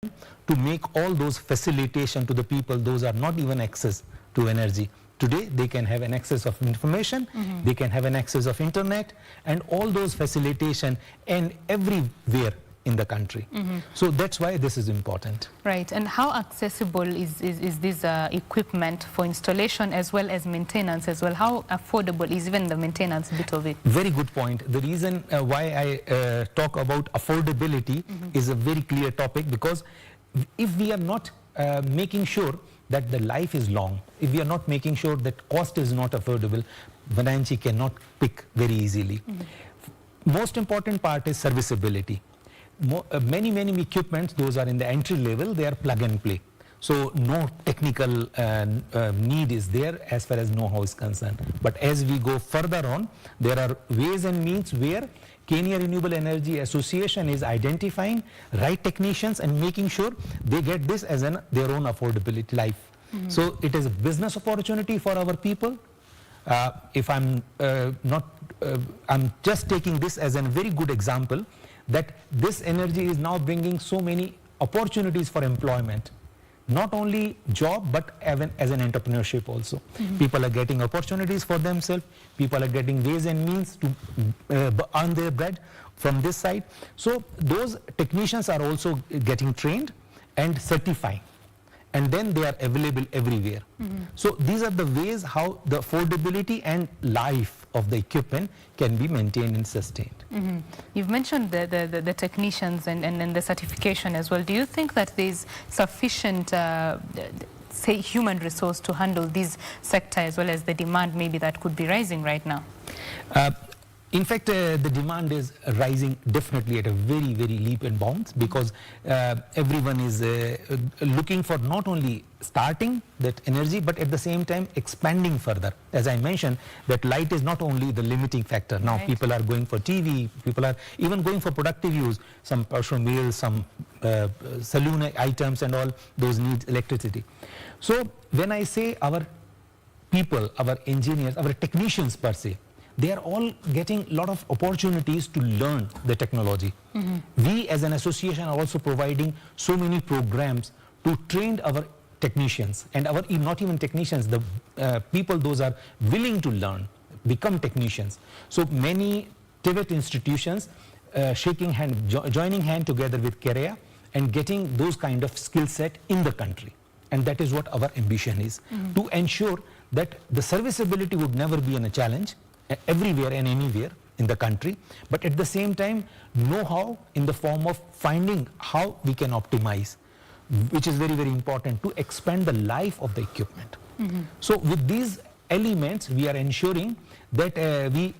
to make all those facilitation to the people, those are not even access to energy. Today, they can have an access of information, they can have an access of internet, and all those facilitation and everywhere in the country. So that's why this is important. Right. And how accessible is this equipment for installation as well as maintenance as well? How affordable is even the maintenance bit of it? Very good point. The reason why I talk about affordability is a very clear topic, because if we are not making sure that the life is long, if we are not making sure that cost is not affordable, Vananchi cannot pick very easily. Most important part is serviceability. Many equipments, those are in the entry level, they are plug and play. So no technical need is there as far as know-how is concerned. But as we go further on, there are ways and means where Kenya Renewable Energy Association is identifying right technicians and making sure they get this as their own affordability life. So it is a business opportunity for our people. If I'm I'm just taking this as a very good example, that this energy is now bringing so many opportunities for employment. Not only job, but even as an entrepreneurship also. People are getting opportunities for themselves. People are getting ways and means to earn their bread from this side. So those technicians are also getting trained and certifying. And then they are available everywhere. So these are the ways how the affordability and life of the equipment can be maintained and sustained. You've mentioned the technicians and the certification as well. Do you think that there's sufficient say human resource to handle this sector as well as the demand maybe that could be rising right now? In fact, the demand is rising definitely at a very leap and bounds, because everyone is looking for not only starting that energy, but at the same time expanding further. As I mentioned, that light is not only the limiting factor. Now people are going for TV, people are even going for productive use, some personal meals, some saloon items and all, those need electricity. So when I say our people, our engineers, our technicians per se, they are all getting a lot of opportunities to learn the technology. We as an association are also providing so many programs to train our technicians, and our not even technicians, the people those are willing to learn, become technicians. So many TVET institutions shaking hand, joining hand together with KEREA and getting those kind of skill set in the country. And that is what our ambition is, to ensure that the serviceability would never be a challenge everywhere and anywhere in the country, but at the same time know-how in the form of finding how we can optimize, which is very important to expand the life of the equipment. So with these elements, we are ensuring that we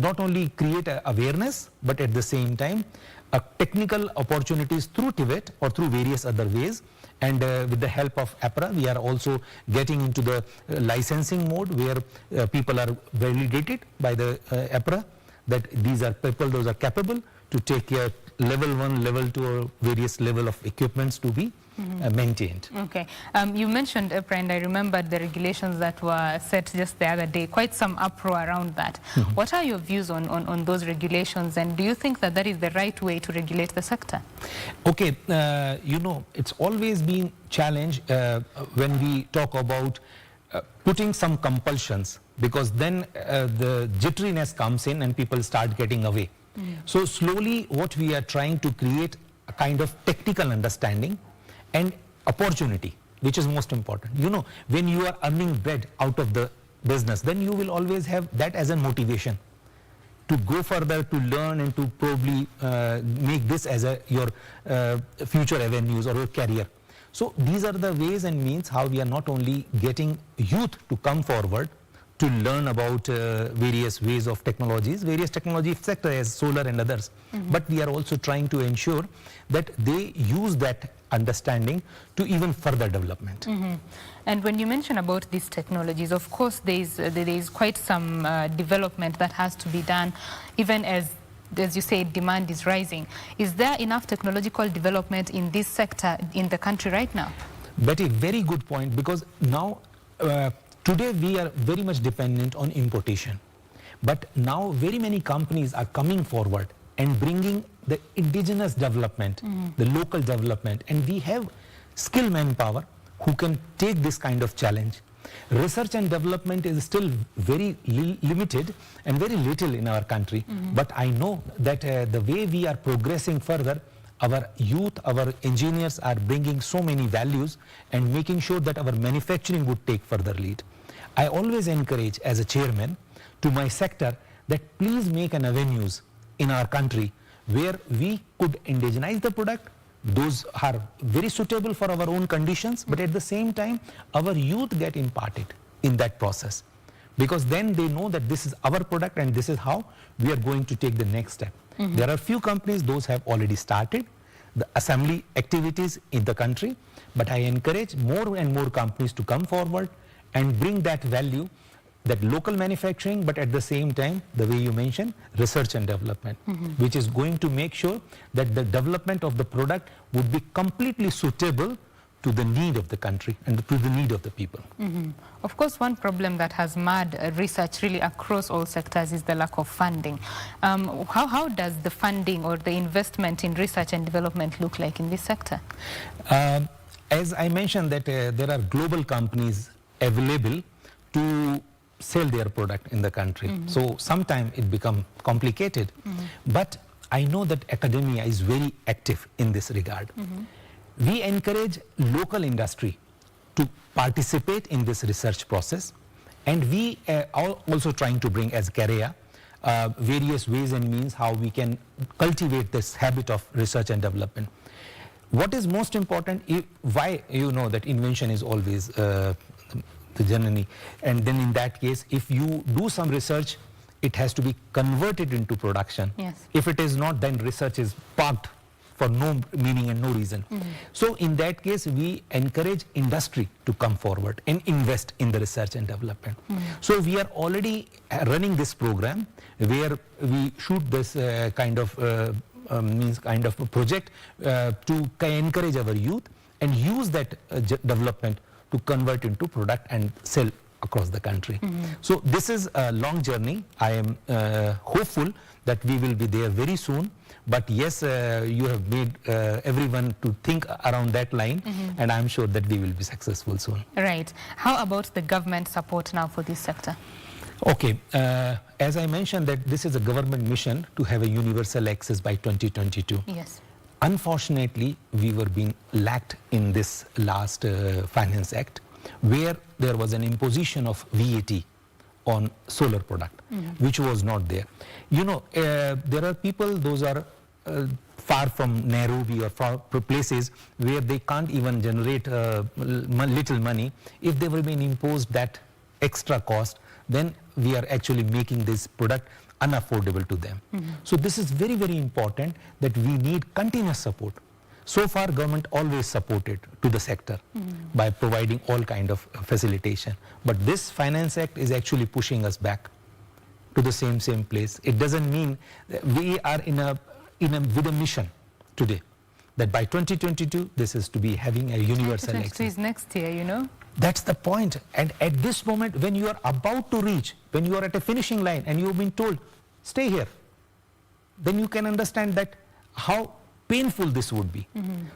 not only create awareness, but at the same time technical opportunities through TVET or through various other ways. And with the help of APRA, we are also getting into the licensing mode, where people are validated by the APRA that these are people, those are capable to take care level 1, level 2, or various level of equipments to be maintained. Okay. You mentioned APRA, and I remembered the regulations that were set just the other day, quite some uproar around that. What are your views on those regulations, and do you think that that is the right way to regulate the sector? Okay, you know, it's always been challenged when we talk about putting some compulsions, because then the jitteriness comes in and people start getting away. So slowly what we are trying to create a kind of technical understanding and opportunity, which is most important. You know, when you are earning bread out of the business, then you will always have that as a motivation to go further, to learn, and to probably make this as your future avenues or your career. So these are the ways and means how we are not only getting youth to come forward to learn about various ways of technologies, various technology sector as solar and others, but we are also trying to ensure that they use that understanding to even further development. And when you mention about these technologies, of course there is quite some development that has to be done, even as you say, demand is rising. Is there enough technological development in this sector in the country right now? Betty, very good point, because now today we are very much dependent on importation, but now very many companies are coming forward and bringing the indigenous development, the local development, and we have skilled manpower who can take this kind of challenge. Research and development is still very limited and very little in our country, but I know that the way we are progressing further, our youth, our engineers are bringing so many values and making sure that our manufacturing would take further lead. I always encourage as a chairman to my sector that please make an avenues in our country where we could indigenize the product. Those are very suitable for our own conditions, but at the same time, our youth get imparted in that process, because then they know that this is our product and this is how we are going to take the next step. There are few companies, those have already started the assembly activities in the country, but I encourage more and more companies to come forward and bring that value, that local manufacturing, but at the same time, the way you mentioned, research and development, which is going to make sure that the development of the product would be completely suitable to the need of the country and to the need of the people. Of course, one problem that has marred research really across all sectors is the lack of funding. How does the funding or the investment in research and development look like in this sector? As I mentioned that there are global companies available to sell their product in the country. So sometimes it becomes complicated. But I know that academia is very active in this regard. We encourage local industry to participate in this research process, and we are also trying to bring as CAREA various ways and means how we can cultivate this habit of research and development. What is most important, why you know that invention is always the journey, and then in that case, if you do some research, it has to be converted into production. Yes. If it is not, then research is parked for no meaning and no reason. So in that case, we encourage industry to come forward and invest in the research and development. So we are already running this program where we shoot this kind of a project to encourage our youth and use that development to convert into product and sell across the country. So this is a long journey. I am hopeful that we will be there very soon. But yes, you have made everyone to think around that line, and I'm sure that we will be successful soon. Right. How about the government support now for this sector? Okay. As I mentioned that this is a government mission to have a universal access by 2022. Yes. Unfortunately, we were being lacked in this last Finance Act, where there was an imposition of VAT on solar product, which was not there. You know, there are people, those are far from Nairobi or far places where they can't even generate little money. If they were being imposed that extra cost, then we are actually making this product unaffordable to them. So this is very, very important that we need continuous support. So far, government always supported to the sector by providing all kind of facilitation. But this Finance Act is actually pushing us back to the same place. It doesn't mean that we are with a mission today that by 2022 this is to be having a universal access. 2022 is next year, you know. That's the point. And at this moment, when you are about to reach, when you are at a finishing line and you've been told, stay here, then you can understand that how painful this would be.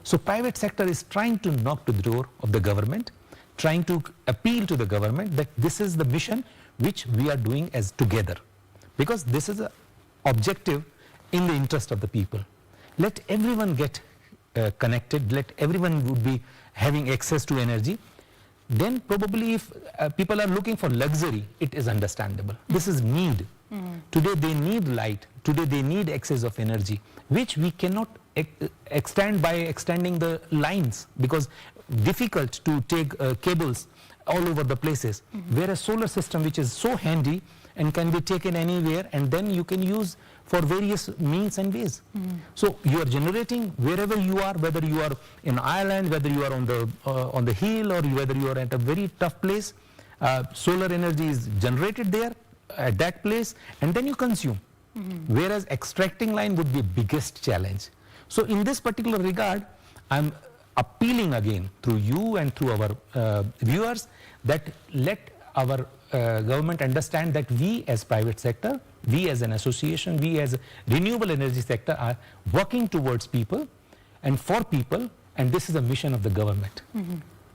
So private sector is trying to knock to the door of the government, trying to appeal to the government that this is the mission which we are doing as together, because this is an objective in the interest of the people. Let everyone get connected, let everyone would be having access to energy. Then probably if people are looking for luxury, it is understandable. This is need. Today they need light. Today they need access of energy, which we cannot extend by extending the lines, because difficult to take cables all over the places. Where a solar system which is so handy and can be taken anywhere, and then you can use for various means and ways. So you are generating wherever you are, whether you are in Ireland, whether you are on the hill, or whether you are at a very tough place, solar energy is generated there at that place, and then you consume. Whereas extracting line would be biggest challenge. So in this particular regard, I'm appealing again through you and through our viewers that let our government understand that we as private sector, we as an association, we as a renewable energy sector are working towards people and for people, and this is a mission of the government.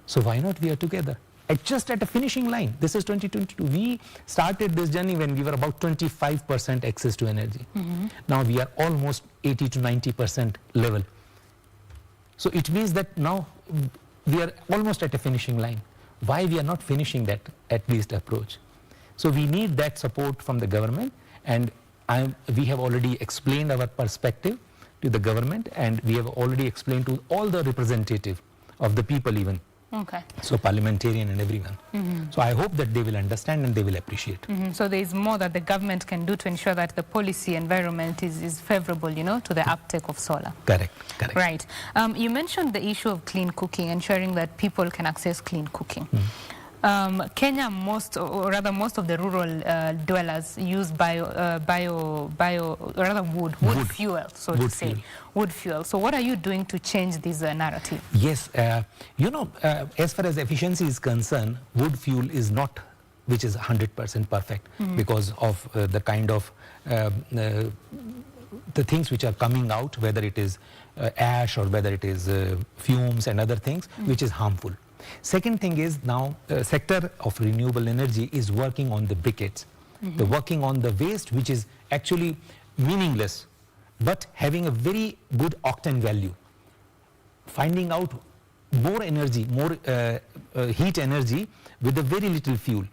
So why not we are together? Just at a finishing line. This is 2022. We started this journey when we were about 25% access to energy. Now we are almost 80 to 90% level. So it means that now we are almost at a finishing line. Why we are not finishing that at least approach? So we need that support from the government, and we have already explained our perspective to the government, and we have already explained to all the representatives of the people even. Okay. So parliamentarian and everyone. So I hope that they will understand and they will appreciate. So there is more that the government can do to ensure that the policy environment is favorable, you know, to the uptake of solar. Correct, correct. Right. You mentioned the issue of clean cooking, ensuring that people can access clean cooking. Kenya, most of the rural dwellers use wood fuel, so to say. Wood fuel. So what are you doing to change this narrative? Yes, you know, as far as efficiency is concerned, wood fuel is not, which is 100% perfect because of the kind of the things which are coming out, whether it is ash or whether it is fumes and other things, which is harmful. Second thing is now sector of renewable energy is working on the briquettes. They're working on the waste which is actually meaningless but having a very good octane value. Finding out more energy, more heat energy with a very little fuel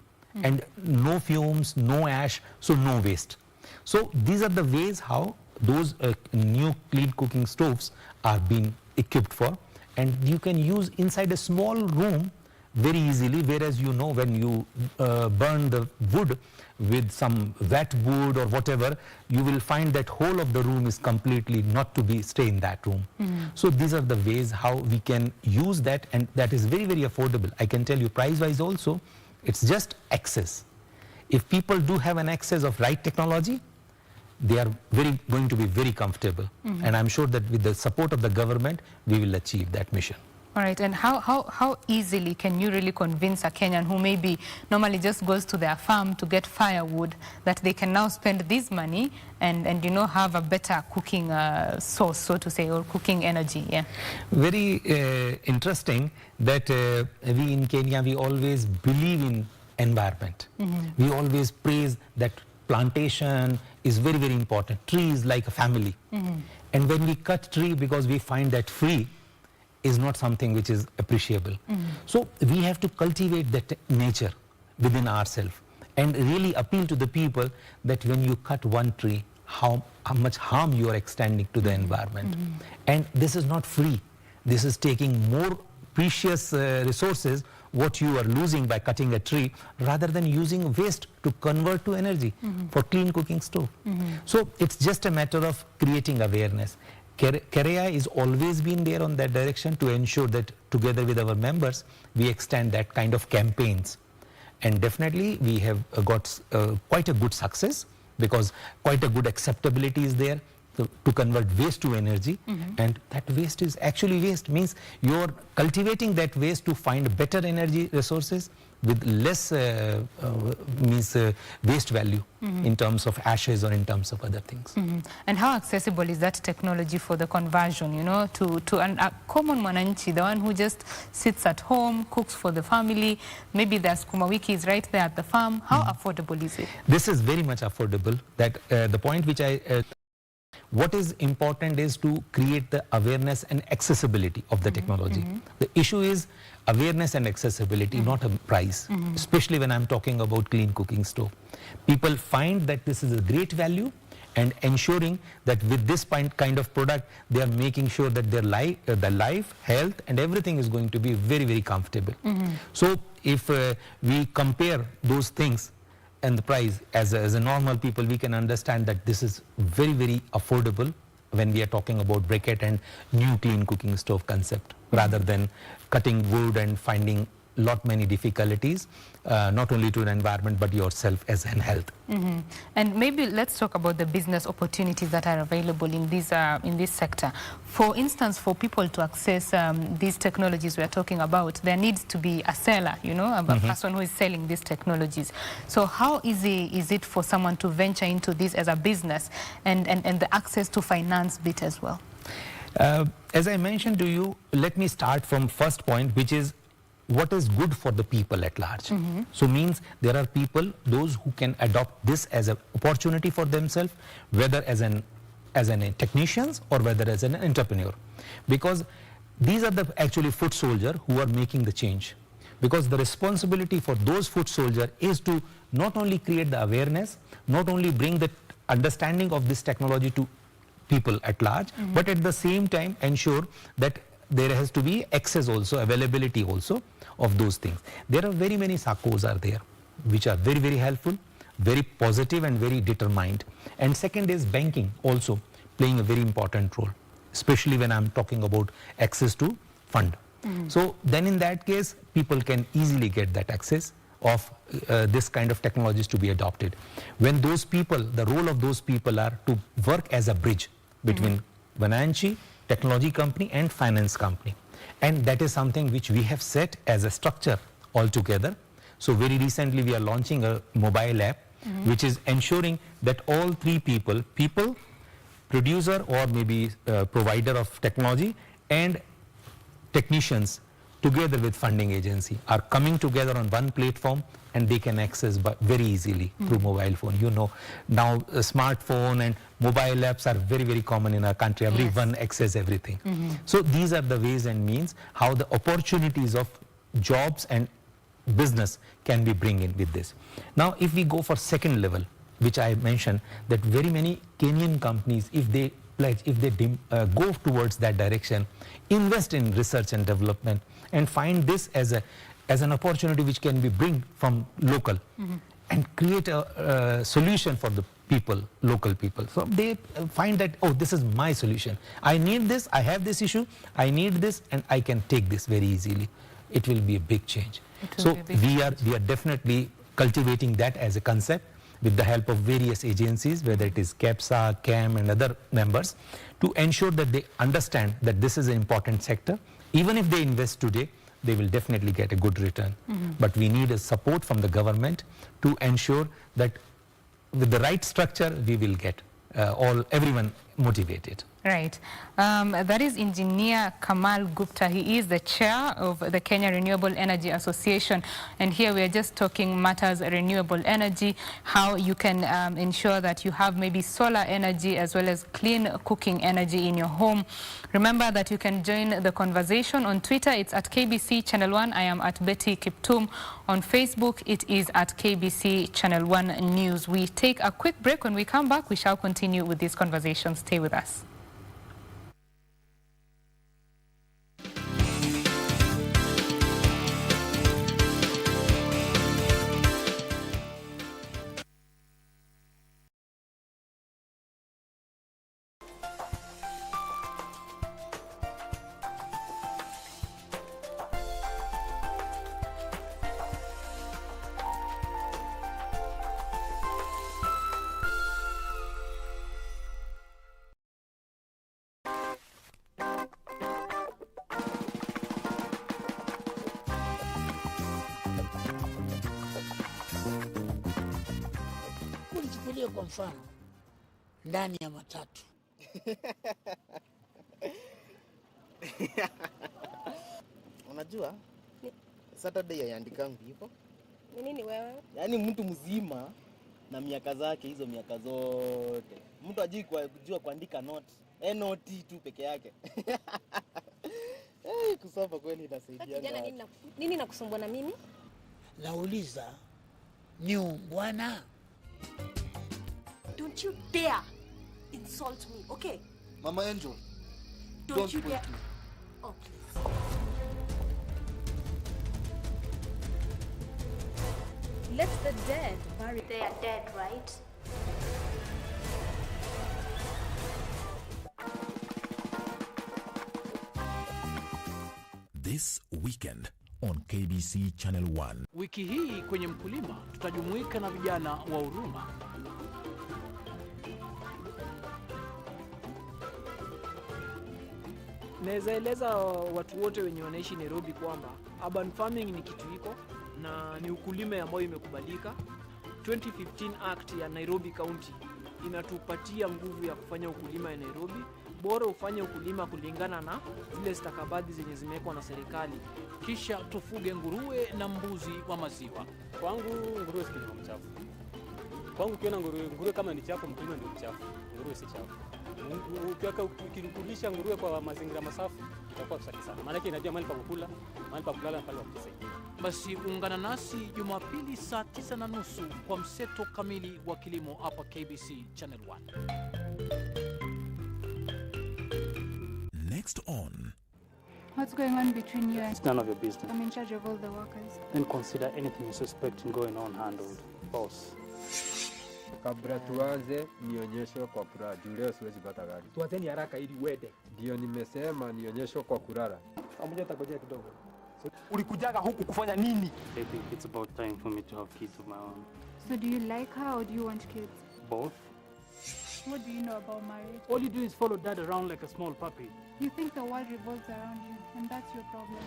and no fumes, no ash, so no waste. So these are the ways how those new clean cooking stoves are being equipped for. And you can use inside a small room very easily, whereas you know when you burn the wood with some wet wood or whatever, you will find that whole of the room is completely not to be stay in that room. So these are the ways how we can use that, and that is very, very affordable. I can tell you price-wise also, it's just access. If people do have an access of right technology, they are going to be very comfortable. And I'm sure that with the support of the government, we will achieve that mission. All right, and how easily can you really convince a Kenyan who maybe normally just goes to their farm to get firewood that they can now spend this money and you know, have a better cooking source, so to say, or cooking energy? Yeah. Very interesting that we in Kenya, we always believe in environment. We always praise that plantation is very, very important. Tree is like a family. And when we cut tree, because we find that free is not something which is appreciable. So we have to cultivate that nature within ourselves and really appeal to the people that when you cut one tree, how much harm you are extending to the environment. And this is not free. This is taking more precious resources what you are losing by cutting a tree rather than using waste to convert to energy for clean cooking stove. So it's just a matter of creating awareness. KREA is always been there on that direction to ensure that together with our members, we extend that kind of campaigns. And definitely we have got quite a good success because quite a good acceptability is there to convert waste to energy. And that waste is actually waste, means you're cultivating that waste to find better energy resources with less waste value in terms of ashes or in terms of other things. And how accessible is that technology for the conversion, you know, to a common mwananchi, the one who just sits at home, cooks for the family, maybe their sukuma wiki is right there at the farm? How affordable is it? This is very much affordable. That the point which what is important is to create the awareness and accessibility of the technology. The issue is awareness and accessibility, not a price, especially when I'm talking about clean cooking stove. People find that this is a great value and ensuring that with this kind of product, they are making sure that their life, health and everything is going to be very, very comfortable. So if we compare those things, and the price, as a normal people, we can understand that this is very, very affordable when we are talking about briquette and new clean cooking stove concept, rather than cutting wood and finding lot many difficulties, not only to the environment but yourself as in health. And maybe let's talk about the business opportunities that are available in this sector. For instance, for people to access these technologies we are talking about, there needs to be a seller, you know, a person who is selling these technologies. So how easy is it for someone to venture into this as a business, and the access to finance bit as well? As I mentioned to you, let me start from first point, which is what is good for the people at large. So means there are people, those who can adopt this as an opportunity for themselves, whether as an technicians or whether as an entrepreneur, because these are the actually foot soldier who are making the change. Because the responsibility for those foot soldier is to not only create the awareness, not only bring the understanding of this technology to people at large, but at the same time ensure that there has to be access also, availability also of those things. There are very many SACCOs are there, which are very, very helpful, very positive and very determined. And second is banking also playing a very important role, especially when I'm talking about access to fund. So then in that case, people can easily get that access of this kind of technologies to be adopted. When those people, the role of those people are to work as a bridge between Vananchi, technology company and finance company. And that is something which we have set as a structure altogether. So very recently we are launching a mobile app which is ensuring that all three people, producer or maybe provider of technology and technicians together with funding agency are coming together on one platform, and they can access very easily through mobile phone. You know, now a smartphone and mobile apps are very, very common in our country. Everyone access everything. So these are the ways and means how the opportunities of jobs and business can be bring in with this. Now, if we go for second level, which I mentioned, that very many Kenyan companies, if they pledge, if they go towards that direction, invest in research and development, and find this as an opportunity which can be bring from local, and create a solution for the people, local people. So they find that, oh, this is my solution. I need this, I have this issue, I need this, and I can take this very easily. It will be a big change. So we are definitely cultivating that as a concept with the help of various agencies, whether it is KEPSA, CAM and other members, to ensure that they understand that this is an important sector. Even if they invest today, they will definitely get a good return. But we need a support from the government to ensure that with the right structure, we will get everyone motivated. Right. That is Engineer Kamal Gupta. He is the chair of the Kenya Renewable Energy Association. And here we are just talking matters renewable energy, how you can ensure that you have maybe solar energy as well as clean cooking energy in your home. Remember that you can join the conversation on Twitter. It's at KBC Channel 1. I am at Betty Kiptum. On Facebook, it is at KBC Channel 1 News. We take a quick break. When we come back, we shall continue with this conversation. Stay with us. Kwa mfano ndani ya matatu unajua Saturday haiandikangi hivyo. Ni nini wewe? Yaani mtu mzima na miaka zake, hizo miaka zote, mtu hajui kujua kuandika note. Note tu peke yake. Kusoma kweli inasaidia. Kijana, nini nakusumbua na mimi? Nauliza ni ungwana. Don't you dare insult me, okay? Mama Angel, Don't you dare. Oh, please. Let the dead bury their dead, right? This weekend, on KBC Channel 1. Wiki hii kwenye Mkulima tutajumuika na vijana wa Huruma. Naweza eleza watu wote wenye wanaishi Nairobi kwamba urban farming ni kitu iko na ni ukulima ambayo imekubalika. 2015 Act ya Nairobi County inatupatia nguvu ya kufanya ukulima ya Nairobi. Bora ufanye ukulima kulingana na zile stakabadhi zenye zimewekwa na serikali. Kisha tufuge nguruwe na mbuzi wa maziwa. Kwangu nguruwe si kitu mchafu. Kwangu ukiona nguruwe kama ni chafu, mkulima ndio mchafu. Nguruwe si chafu. Ukikulisha nguruwe kwa mazingira masafi itakuwa safi sana. Maana yake inajua mahali pa kukula, mahali pa kulala na pale pa kujisaidia. Basi ungana nasi Jumapili saa 9:30 kwa mseto kamili wa kilimo hapa KBC Channel 1. Next on. What's going on between you and... It's none of your business. I'm in charge of all the workers. Then consider anything you suspect going on handled. Boss. Kabla tuanze nionyesho kwa kulala. Leo siwezi pata gari. Tuanzeni haraka ili uende. Ndio nimesema nionyesho kwa kulala. Pamoja takojea kidogo. Ulikujaga huku kufanya nini? I think it's about time for me to have kids of my own. So do you like her or do you want kids? Both. What do you know about marriage? All you do is follow dad around like a small puppy. You think the world revolves around you and that's your problem.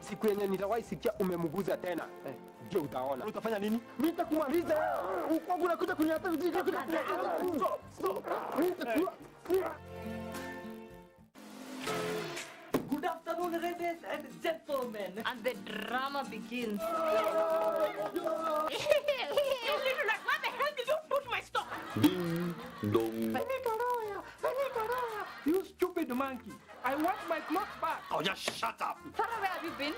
Siku yenye nitawahi sikia umemuguza tena. Ndio utaona. Utafanya nini? Mimi nitakumaliza. Uko unakuja kuniata vijiji. Good afternoon, ladies and gentlemen. And the drama begins. Like, what the hell did you put my stuff? Ding dong. You stupid monkey. I want my clothes back. Oh, just shut up. Sarah, where have you been?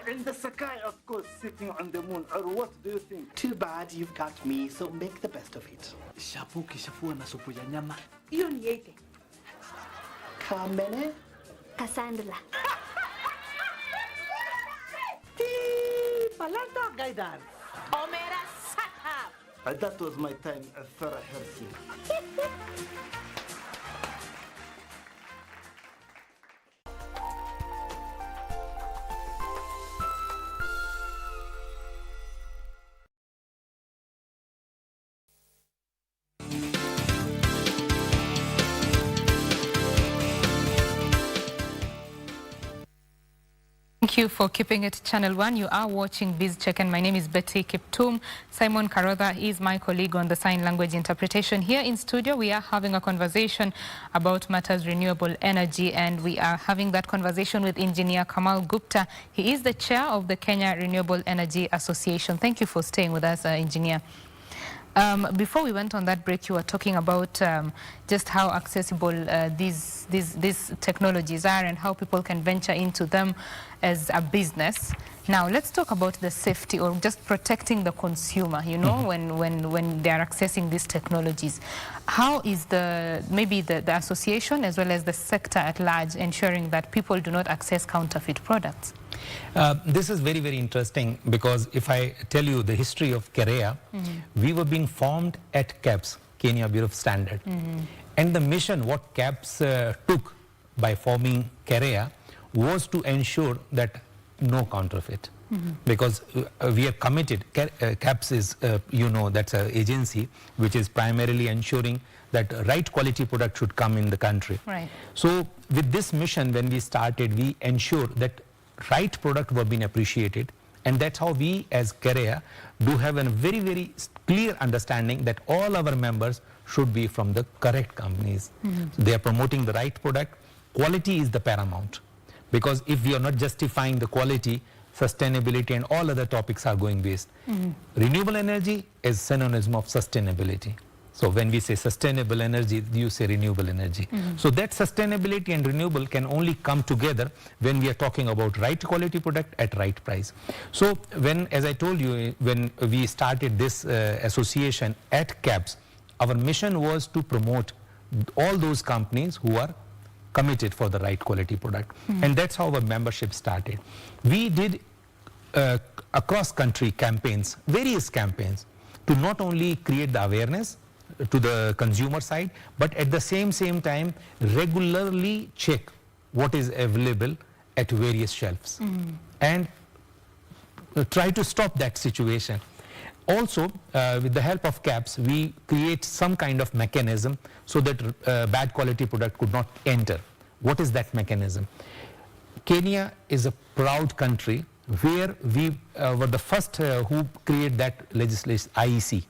In the sky, of course, sitting on the moon. Or what do you think? Too bad you've got me, so make the best of it. Shapu kishafua na supu ya nyama. Hiyo ni yete. Kamene? Cassandra. Palanta guidance. Omera, shut up. That was my time, Farah Hersi. Thank you for keeping it Channel 1. You are watching Biz Check and my name is Betty Kiptum. Simon Karotha is my colleague on the sign language interpretation. Here in studio, we are having a conversation about matters renewable energy, and we are having that conversation with Engineer Kamal Gupta. He is the chair of the Kenya Renewable Energy Association. Thank you for staying with us, Engineer. Before we went on that break, you were talking about just how accessible these technologies are and how people can venture into them as a business. Now, let's talk about the safety or just protecting the consumer, you know, when they are accessing these technologies. How is maybe the association as well as the sector at large ensuring that people do not access counterfeit products? This is very, very interesting because if I tell you the history of KEREA, we were being formed at KAPS, Kenya Bureau of Standard. And the mission what KAPS took by forming KEREA was to ensure that no counterfeit. Because we are committed, KAPS is, you know, that's an agency which is primarily ensuring that right quality product should come in the country. Right. So with this mission, when we started, we ensured that right product were being appreciated, and that's how we as KEREA do have a very, very clear understanding that all our members should be from the correct companies. So they are promoting the right product. Quality is the paramount, because if we are not justifying the quality, sustainability and all other topics are going waste. Renewable energy is synonym of sustainability. So when we say sustainable energy, you say renewable energy. So that sustainability and renewable can only come together when we are talking about right quality product at right price. So when, as I told you, when we started this association at KAPS, our mission was to promote all those companies who are committed for the right quality product. And that's how our membership started. We did across country campaigns, various campaigns, to not only create the awareness to the consumer side, but at the same time regularly check what is available at various shelves and try to stop that situation. Also, with the help of caps, we create some kind of mechanism so that bad quality product could not enter. What is that mechanism? Kenya is a proud country where we were the first who created that legislation, IEC,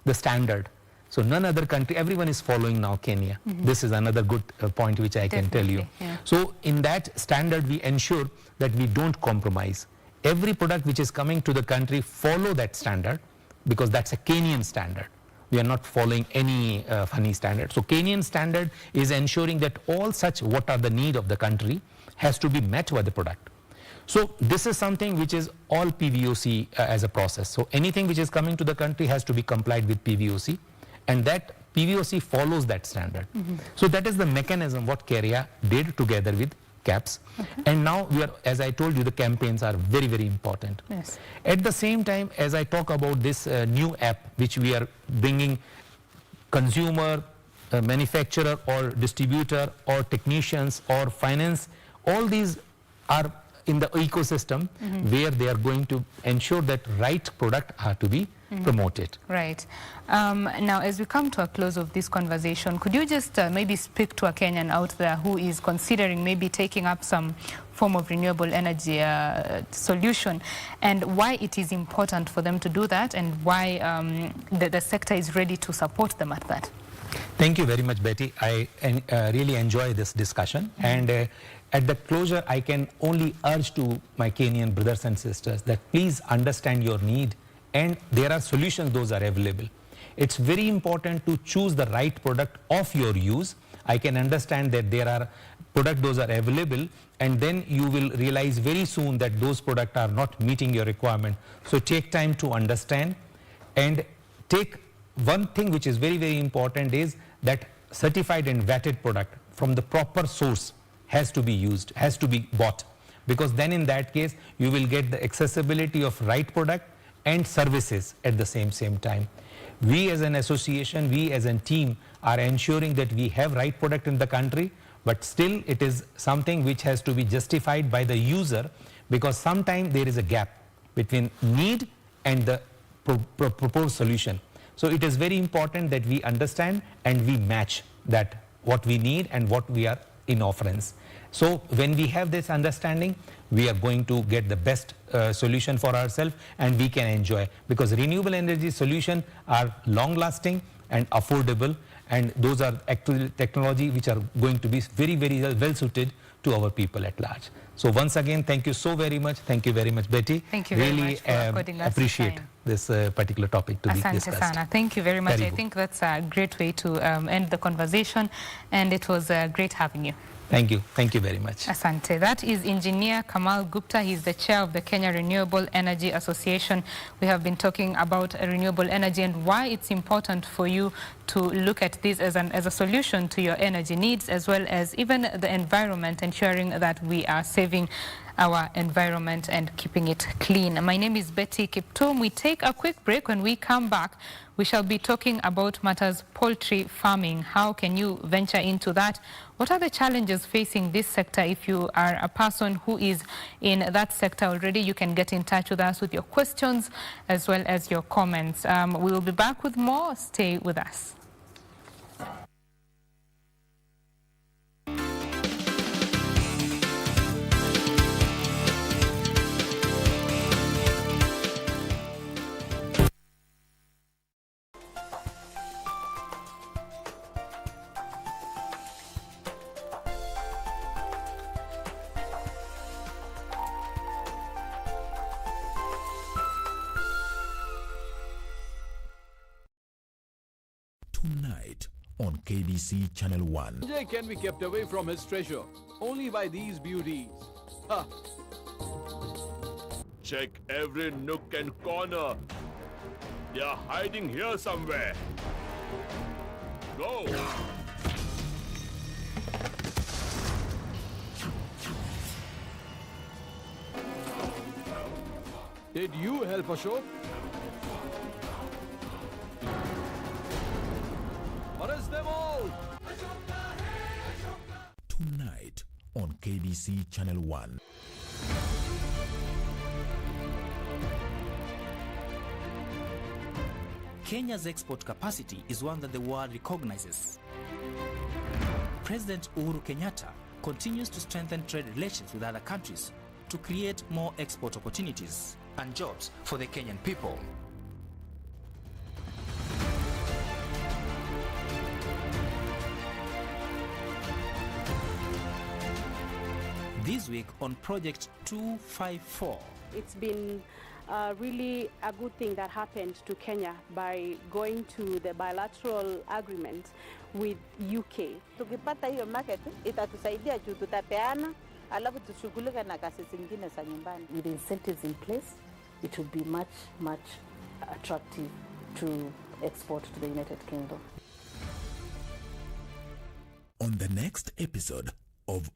the standard. So none other country, everyone is following now Kenya. This is another good point which I can tell you. Yeah. So in that standard, we ensure that we don't compromise. Every product which is coming to the country follow that standard, because that's a Kenyan standard. We are not following any funny standard. So Kenyan standard is ensuring that all such what are the need of the country has to be met by the product. So this is something which is all PVOC as a process. So anything which is coming to the country has to be complied with PVOC, and that PVOC follows that standard. So that is the mechanism what Kenya did together with caps. And now we are, as I told you, the campaigns are very, very important. Yes. At the same time, as I talk about this new app which we are bringing, consumer, manufacturer or distributor or technicians or finance, all these are in the ecosystem where they are going to ensure that right product are to be promoted. Right. Now, as we come to a close of this conversation, could you just maybe speak to a Kenyan out there who is considering maybe taking up some form of renewable energy solution, and why it is important for them to do that, and why the sector is ready to support them at that? Thank you very much, Betty. I really enjoy this discussion. And at the closure, I can only urge to my Kenyan brothers and sisters that please understand your need, and there are solutions, those are available. It's very important to choose the right product of your use. I can understand that there are products, those are available, and then you will realize very soon that those products are not meeting your requirement. So take time to understand, and take one thing which is very, very important is that certified and vetted product from the proper source has to be used, has to be bought, because then in that case you will get the accessibility of right product and services at the same time. We as an association, we as a team are ensuring that we have right product in the country, but still it is something which has to be justified by the user, because sometimes there is a gap between need and the proposed solution. So it is very important that we understand and we match that what we need and what we are in offerance. So when we have this understanding, we are going to get the best solution for ourselves, and we can enjoy, because renewable energy solutions are long lasting and affordable, and those are actually technology which are going to be very, very well suited to our people at large. So once again, thank you so very much. Thank you very much, Betty. Thank you very much for according us appreciate time. This particular topic to be Asante discussed. sana. Thank you very much. Karibu. I think that's a great way to end the conversation, and it was great having you. Thank you. Thank you very much. Asante. That is Engineer Kamal Gupta. He's the chair of the Kenya Renewable Energy Association. We have been talking about renewable energy and why it's important for you to look at this as a solution to your energy needs, as well as even the environment, ensuring that we are saving our environment and keeping it clean. My name is Betty Kiptum. We take a quick break. When we come back, we shall be talking about matters poultry farming. How can you venture into that? What are the challenges facing this sector? If you are a person who is in that sector already, you can get in touch with us with your questions as well as your comments. We will be back with more. Stay with us. Tonight on KBC Channel 1. Jay can be kept away from his treasure only by these beauties. Ha! Check every nook and corner. They are hiding here somewhere. Go! Did you help Ashok? Arrest them all! Tonight on KBC Channel 1. Kenya's export capacity is one that the world recognizes. President Uhuru Kenyatta continues to strengthen trade relations with other countries to create more export opportunities and jobs for the Kenyan people. This week on Project 254. It's been really a good thing that happened to Kenya by going to the bilateral agreement with UK. Tukipata hiyo market itatusaidia juu tutapeana alafu tushughulike na kazi zingine za nyumbani. With incentives in place, it will be much attractive to export to the United Kingdom. On the next episode of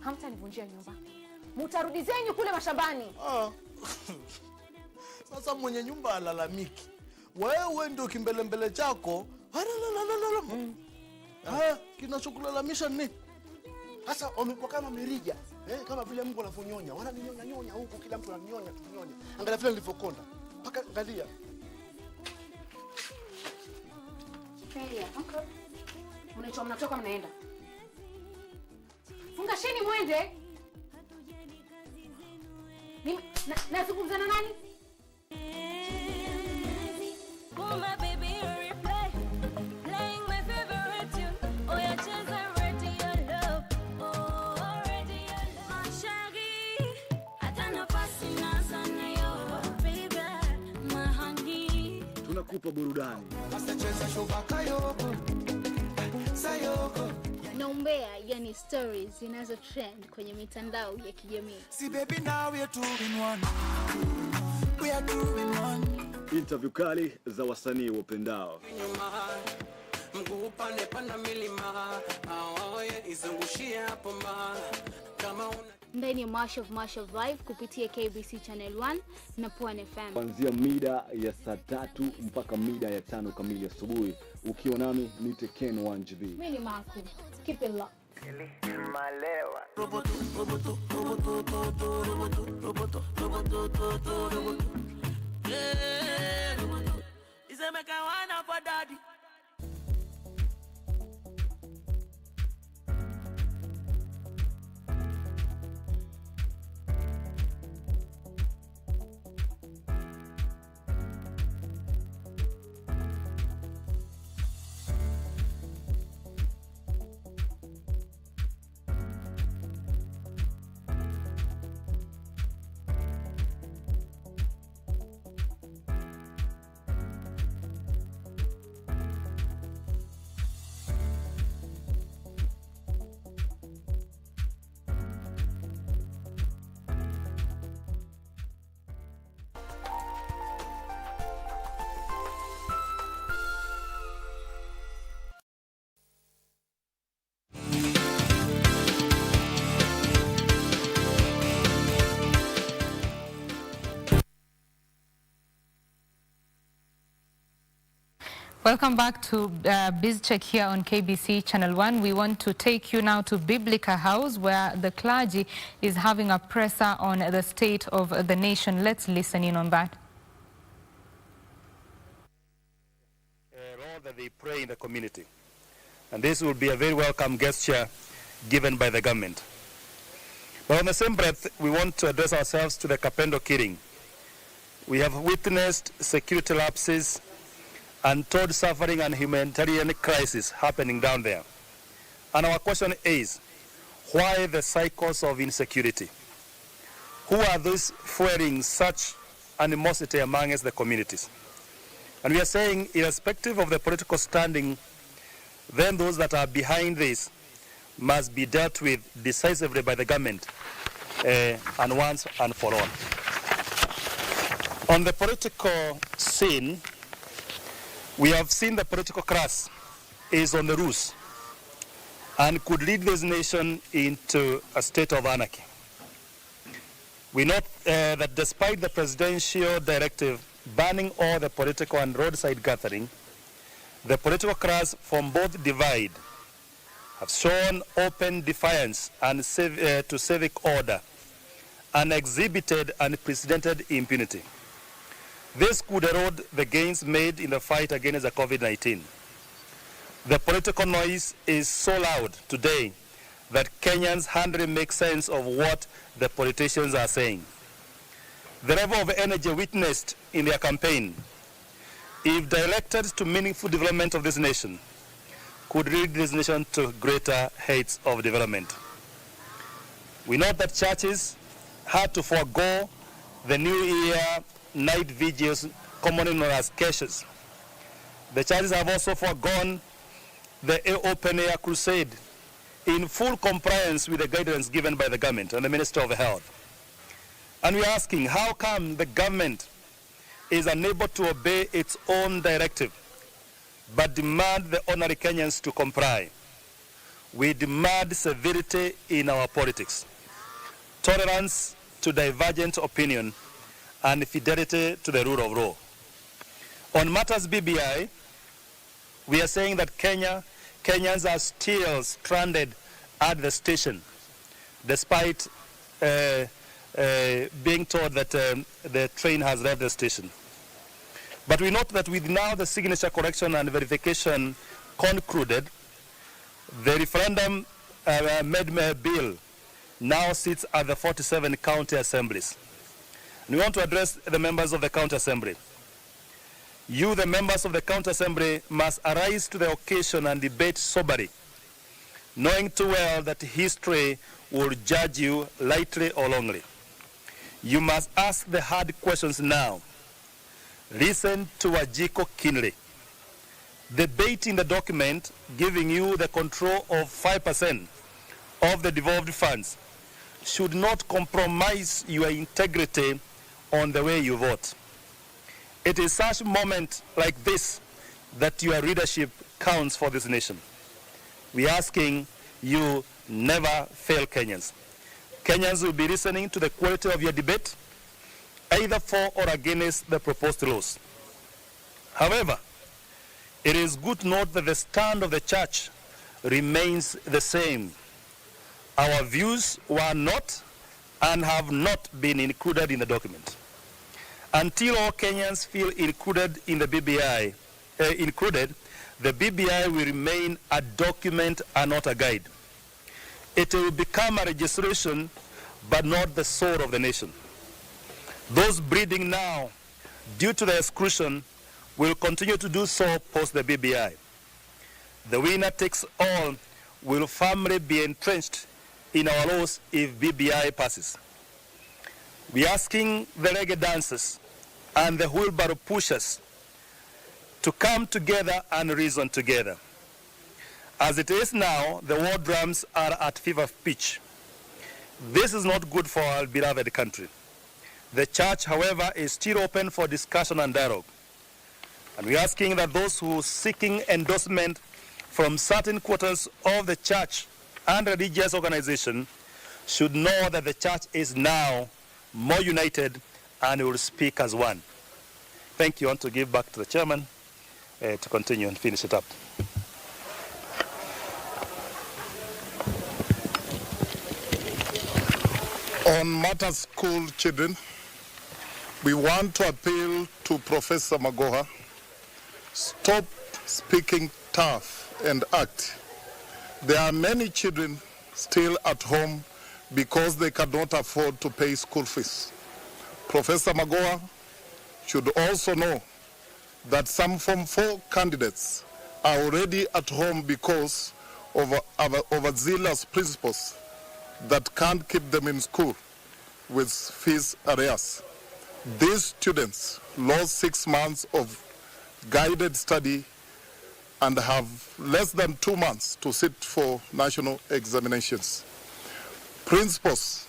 hamtanivunjia nyumba. Mutarudi zenyu kule mashambani. Sasa mwenye nyumba alalamiki. Wewe ndio kimbelembele chako. Kinachokulalamisha nini? Sasa wamekuwa kama mirija. Kama vile Mungu anavyonyonya. Wananyonya huku kila mtu ananyonya. Angalia vile nilivyokonda. Paka angalia. Hey, uncle. Unaitwa mnatoka mnaenda. Funga sheni mwende. Nazungumza na nani? Tunakupa burudani. Na umbea, yani stories zinazo trend kwenye mitandao ya kijamii. See baby now we are two in one. We are two in one. Interview kali za wasanii wapendao. Mguu pande panda milima. Aoye izungushia hapo ma. Kama Ndani ya March of Live kupitia KBC Channel 1 na Pwani FM. Kuanzia mida ya saa 3 mpaka mida ya 5 kamili asubuhi. Ukiwa nami nite Ken 1GB. Mimi ni Marco. Keep it locked. Malewa. Isemeka wana for daddy. Welcome back to Biz Check here on KBC Channel 1. We want to take you now to Biblical House, where the clergy is having a presser on the state of the nation. Let's listen in on that. Role that they pray in the community. And this will be a very welcome gesture given by the government. But on the same breath, we want to address ourselves to the Kapendo killing. We have witnessed security lapses, untold suffering and humanitarian crisis happening down there. And our question is, why the cycles of insecurity? Who are those fueling such animosity amongst the communities? And we are saying, irrespective of the political standing, then those that are behind this must be dealt with decisively by the government and once and for all. On the political scene, we have seen the political class is on the loose and could lead this nation into a state of anarchy. We note that despite the presidential directive banning all the political and roadside gathering, the political class from both divide have shown open defiance and to civic order and exhibited unprecedented impunity. This could erode the gains made in the fight against the COVID-19. The political noise is so loud today that Kenyans hardly make sense of what the politicians are saying. The level of energy witnessed in their campaign, if directed to meaningful development of this nation, could lead this nation to greater heights of development. We know that churches had to forego the New Year night vigils, commonly known as caches. The churches have also forgone the open-air crusade in full compliance with the guidance given by the government and the Minister of Health. And we're asking, how come the government is unable to obey its own directive, but demand the ordinary Kenyans to comply? We demand civility in our politics, tolerance to divergent opinion, and fidelity to the rule of law. On matters BBI, we are saying that Kenyans are still stranded at the station, despite being told that the train has left the station. But we note that with now the signature correction and verification concluded, the referendum amendment bill now sits at the 47 county assemblies. And we want to address the members of the county assembly. You, the members of the county assembly, must arise to the occasion and debate soberly, knowing too well that history will judge you lightly or wrongly. You must ask the hard questions now. Listen to Wajiko keenly. Debate in the document giving you the control of 5% of the devolved funds should not compromise your integrity on the way you vote. It is such moment like this that your leadership counts for this nation. We are asking you never fail Kenyans. Kenyans will be listening to the quality of your debate, either for or against the proposed laws. However, it is good to note that the stand of the church remains the same. Our views were not and have not been included in the document. Until all Kenyans feel included in the BBI, the BBI will remain a document and not a guide. It will become a registration, but not the soul of the nation. Those breathing now, due to the exclusion, will continue to do so post the BBI. The winner takes all will firmly be entrenched in our laws if BBI passes. We are asking the reggae dancers and the wheelbarrow pushers to come together and reason together. As it is now, the war drums are at fever pitch. This is not good for our beloved country. The church, however, is still open for discussion and dialogue. And we are asking that those who are seeking endorsement from certain quarters of the church and religious organization should know that the church is now more united and will speak as one. Thank you. I want to give back to the chairman to continue and finish it up. On matters school children, we want to appeal to Professor Magoha, stop speaking tough and act. There are many children still at home because they cannot afford to pay school fees. Professor Magoha should also know that some Form 4 candidates are already at home because of overzealous principals that can't keep them in school with fees arrears. These students lost 6 months of guided study and have less than 2 months to sit for national examinations. Principals,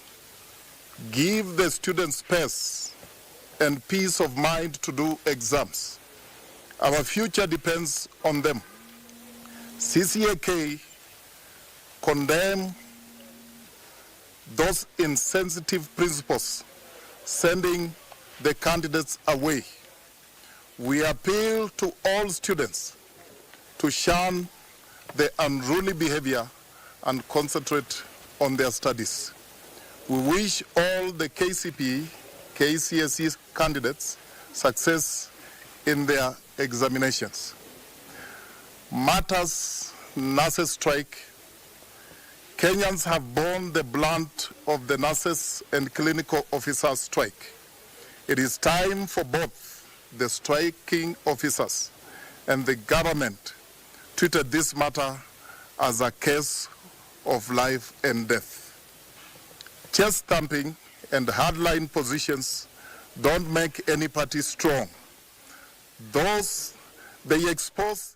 give the students space and peace of mind to do exams. Our future depends on them. CCAK condemn those insensitive principals sending the candidates away. We appeal to all students to shun the unruly behavior and concentrate on their studies. We wish all the KCPE, KCSE candidates success in their examinations. Matters nurses strike. Kenyans have borne the brunt of the nurses and clinical officers strike. It is time for both the striking officers and the government treated this matter as a case of life and death. Chest thumping and hardline positions don't make any party strong. They expose.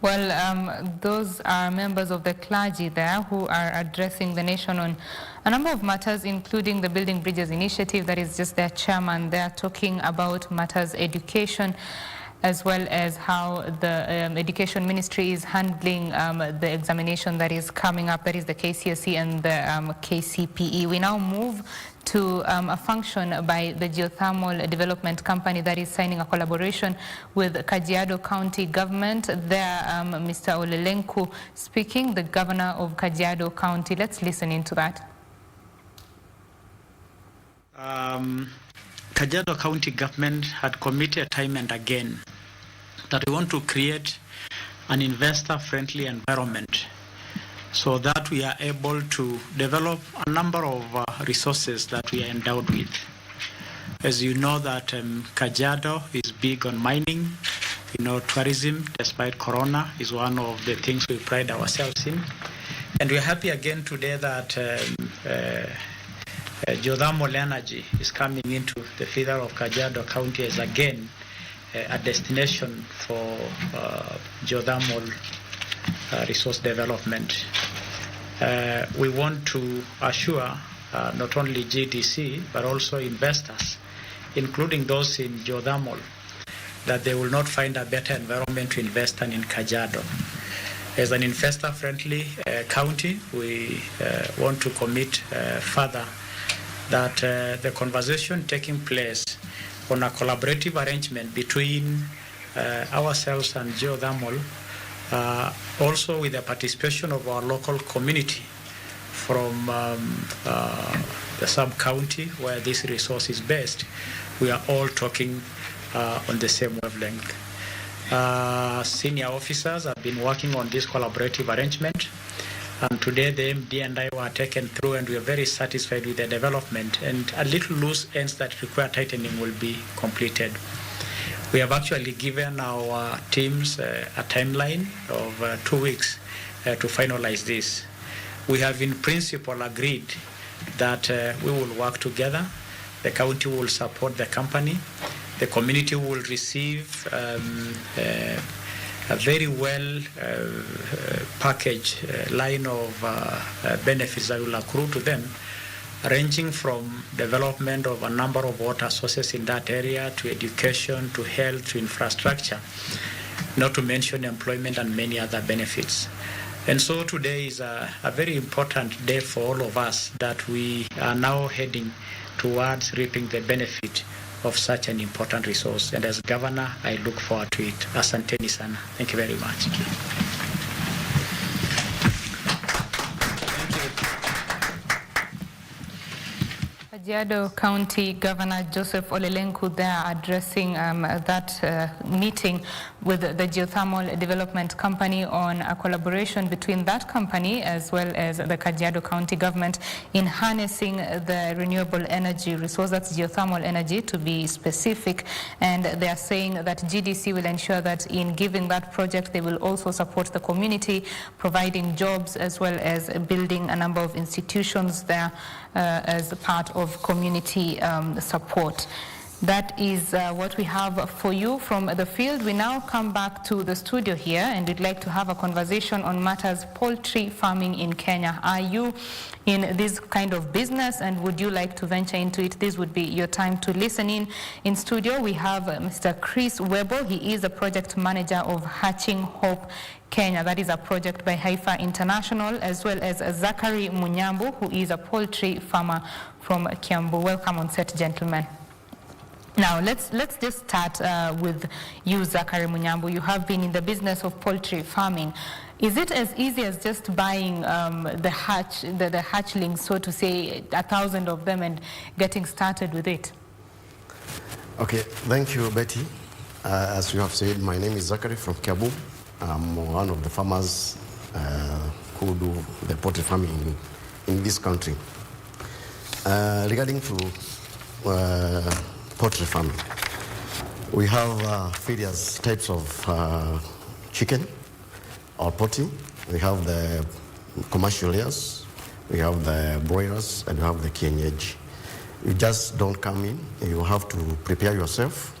Well, those are members of the clergy there who are addressing the nation on a number of matters, including the Building Bridges Initiative. That is just their chairman. They are talking about matters education, as well as how the Education Ministry is handling the examination that is coming up, that is the KCSE and the KCPE. We now move to a function by the Geothermal Development Company that is signing a collaboration with Kajiado County Government. There, Mr. Olelenku speaking, the Governor of Kajiado County. Let's listen into that. Kajiado County Government had committed time and again that we want to create an investor-friendly environment so that we are able to develop a number of resources that we are endowed with. As you know that Kajiado is big on mining. You know, tourism, despite Corona, is one of the things we pride ourselves in. And we're happy again today that geothermal energy is coming into the feeder of Kajiado County as again a destination for geothermal resource development. We want to assure not only GDC but also investors, including those in geothermal, that they will not find a better environment to invest than in Kajiado. As an investor-friendly county, we want to commit further that the conversation taking place on a collaborative arrangement between ourselves and geothermal, also with the participation of our local community from the sub-county where this resource is based, we are all talking on the same wavelength. Senior officers have been working on this collaborative arrangement, and today the MD and I were taken through, and we are very satisfied with the development, and a little loose ends that require tightening will be completed. We have actually given our teams a timeline of 2 weeks to finalize this. We have in principle agreed that we will work together. The county will support the company. The community will receive a very well packaged line of benefits that will accrue to them, ranging from development of a number of water sources in that area to education, to health, to infrastructure, not to mention employment and many other benefits. And so today is a very important day for all of us, that we are now heading towards reaping the benefit of such an important resource. And as governor, I look forward to it. Asanteni sana. Thank you very much. Kajiado County Governor Joseph Olelenku there addressing that meeting with the Geothermal Development Company on a collaboration between that company as well as the Kajiado County government in harnessing the renewable energy resource, that's geothermal energy to be specific. And they are saying that GDC will ensure that in giving that project they will also support the community, providing jobs as well as building a number of institutions there as part of community support. That is what we have for you from the field. We now come back to the studio here, and we'd like to have a conversation on matters poultry farming in Kenya. Are you in this kind of business, and would you like to venture into it? This would be your time to listen in. In studio, we have Mr. Chris Webo. He is a project manager of Hatching Hope Kenya. That is a project by Haifa International, as well as Zachary Munyambu, who is a poultry farmer from Kiambu. Welcome on set, gentlemen. Now, let's just start with you, Zachary Munyambu. You have been in the business of poultry farming. Is it as easy as just buying the hatchlings, so to say, 1,000 of them, and getting started with it? Okay, thank you, Betty. As you have said, my name is Zachary from Kiabu. I'm one of the farmers who do the poultry farming in this country. Regarding to poultry farming, we have various types of chicken or poultry. We have the commercial layers, we have the broilers, and we have the kienyeji. You just don't come in. You have to prepare yourself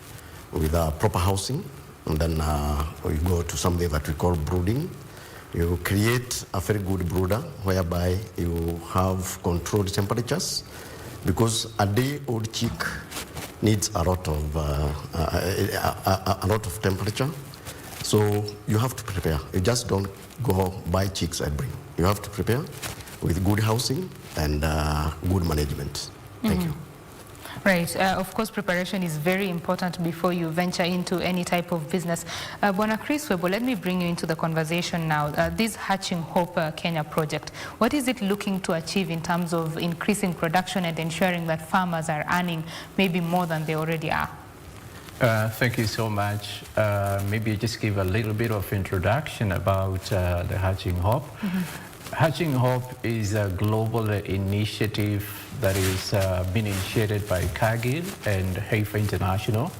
with proper housing, and then we go to something that we call brooding. You create a very good brooder whereby you have controlled temperatures, because a day-old chick needs a lot of temperature. So you have to prepare. You just don't go buy chicks and bring. You have to prepare with good housing and good management. Thank you. Right. Of course, preparation is very important before you venture into any type of business. Bwana Chris Webo, let me bring you into the conversation now. This Hatching Hope Kenya project, what is it looking to achieve in terms of increasing production and ensuring that farmers are earning maybe more than they already are? Thank you so much. Maybe just give a little bit of introduction about the Hatching Hope. Hatching Hope is a global initiative that is being initiated by Cargill and Heifer International,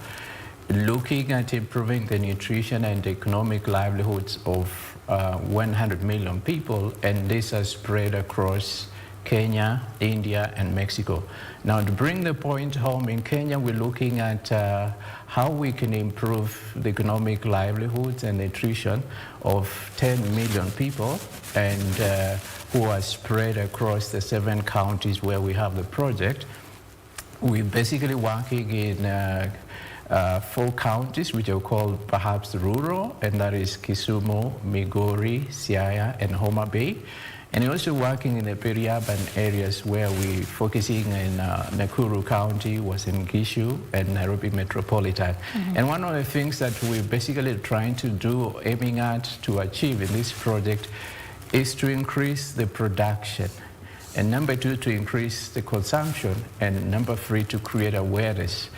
looking at improving the nutrition and economic livelihoods of 100 million people, and this is spread across Kenya, India, and Mexico. Now, to bring the point home, in Kenya, we're looking at how we can improve the economic livelihoods and nutrition of 10 million people, and who are spread across the 7 counties where we have the project. We're basically working in 4 counties, which are called perhaps rural, and that is Kisumu, Migori, Siaya, and Homa Bay. And also working in the peri-urban areas where we're focusing in Nakuru County, Uasin Gishu, and Nairobi Metropolitan. And one of the things that we're basically trying to do, aiming at to achieve in this project, is to increase the production. And number 2, to increase the consumption. And number 3, to create awareness.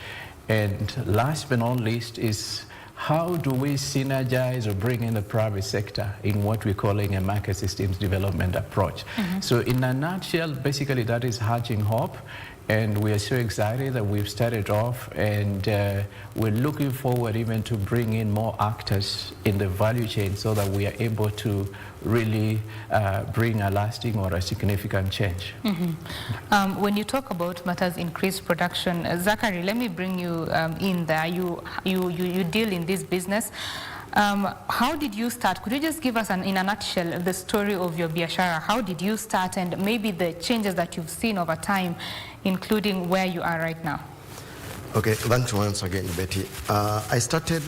And last but not least is how do we synergize or bring in the private sector in what we're calling a market systems development approach. So in a nutshell, basically that is Hatching Hope. And we are so excited that we've started off, and we're looking forward even to bring in more actors in the value chain so that we are able to really bring a lasting or a significant change. When you talk about matters increased production, Zachary, let me bring you in there. You deal in this business. How did you start? Could you just give us, in a nutshell, the story of your biashara? How did you start, and maybe the changes that you've seen over time, including where you are right now? Okay, thanks once again, Betty. I started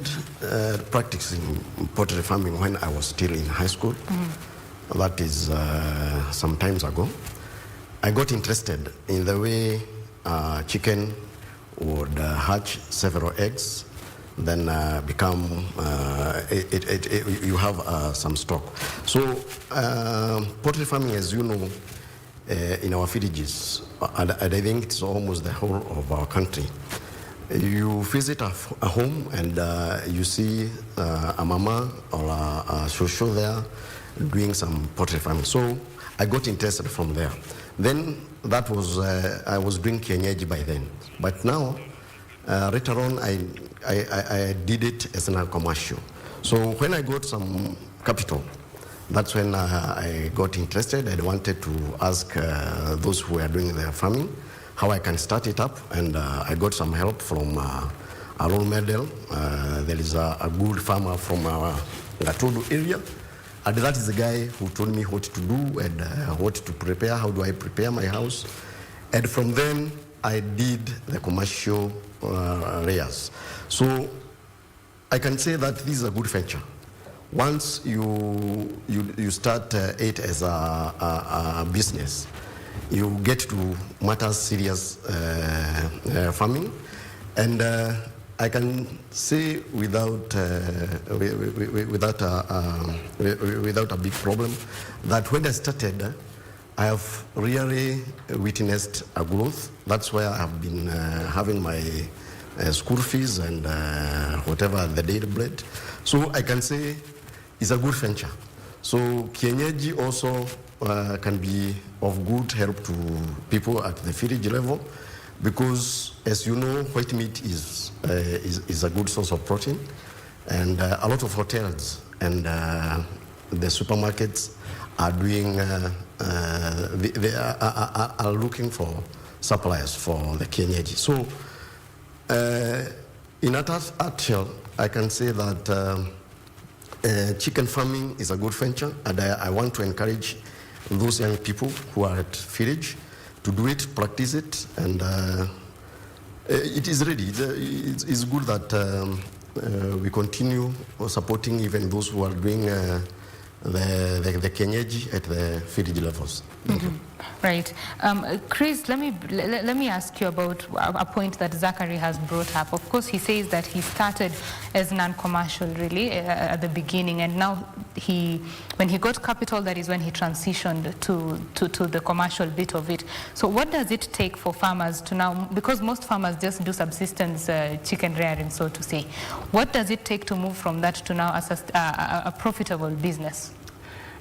practicing poultry farming when I was still in high school. That is some times ago. I got interested in the way chicken would hatch several eggs, then become, you have some stock. So poultry farming, as you know, in our villages, and I think it's almost the whole of our country, you visit a home and you see a mama or a shosho there doing some poultry farming. So I got interested from there. Then that was, I was doing kienyeji by then. But now, later on, I did it as a commercial. So when I got some capital, that's when I got interested. I wanted to ask those who are doing their farming how I can start it up, and I got some help from a role model. There is a good farmer from our Gatudu area, and that is the guy who told me what to do and what to prepare, how do I prepare my house. And from then, I did the commercial layers. So I can say that this is a good venture. Once you start it as a business, you get to matters serious farming, and I can say without a big problem that when I started, I have really witnessed a growth. That's why I have been having my school fees and whatever the daily bread. So I can say it's a good venture. So kienyeji also can be of good help to people at the village level, because as you know, white meat is a good source of protein, and a lot of hotels and the supermarkets are doing they are looking for suppliers for the kienyeji. So in a nutshell, I can say that chicken farming is a good venture, and I want to encourage those young people who are at village to do it, practice it, and it is ready. It's good that we continue supporting even those who are doing the kienyeji at the village levels. Thank you. Right. Chris, let me ask you about a point that Zachary has brought up. Of course, he says that he started as non-commercial, really, at the beginning, and now when he got capital, that is when he transitioned to the commercial bit of it. So what does it take for farmers to now, because most farmers just do subsistence chicken rearing, so to say, what does it take to move from that to now a profitable business?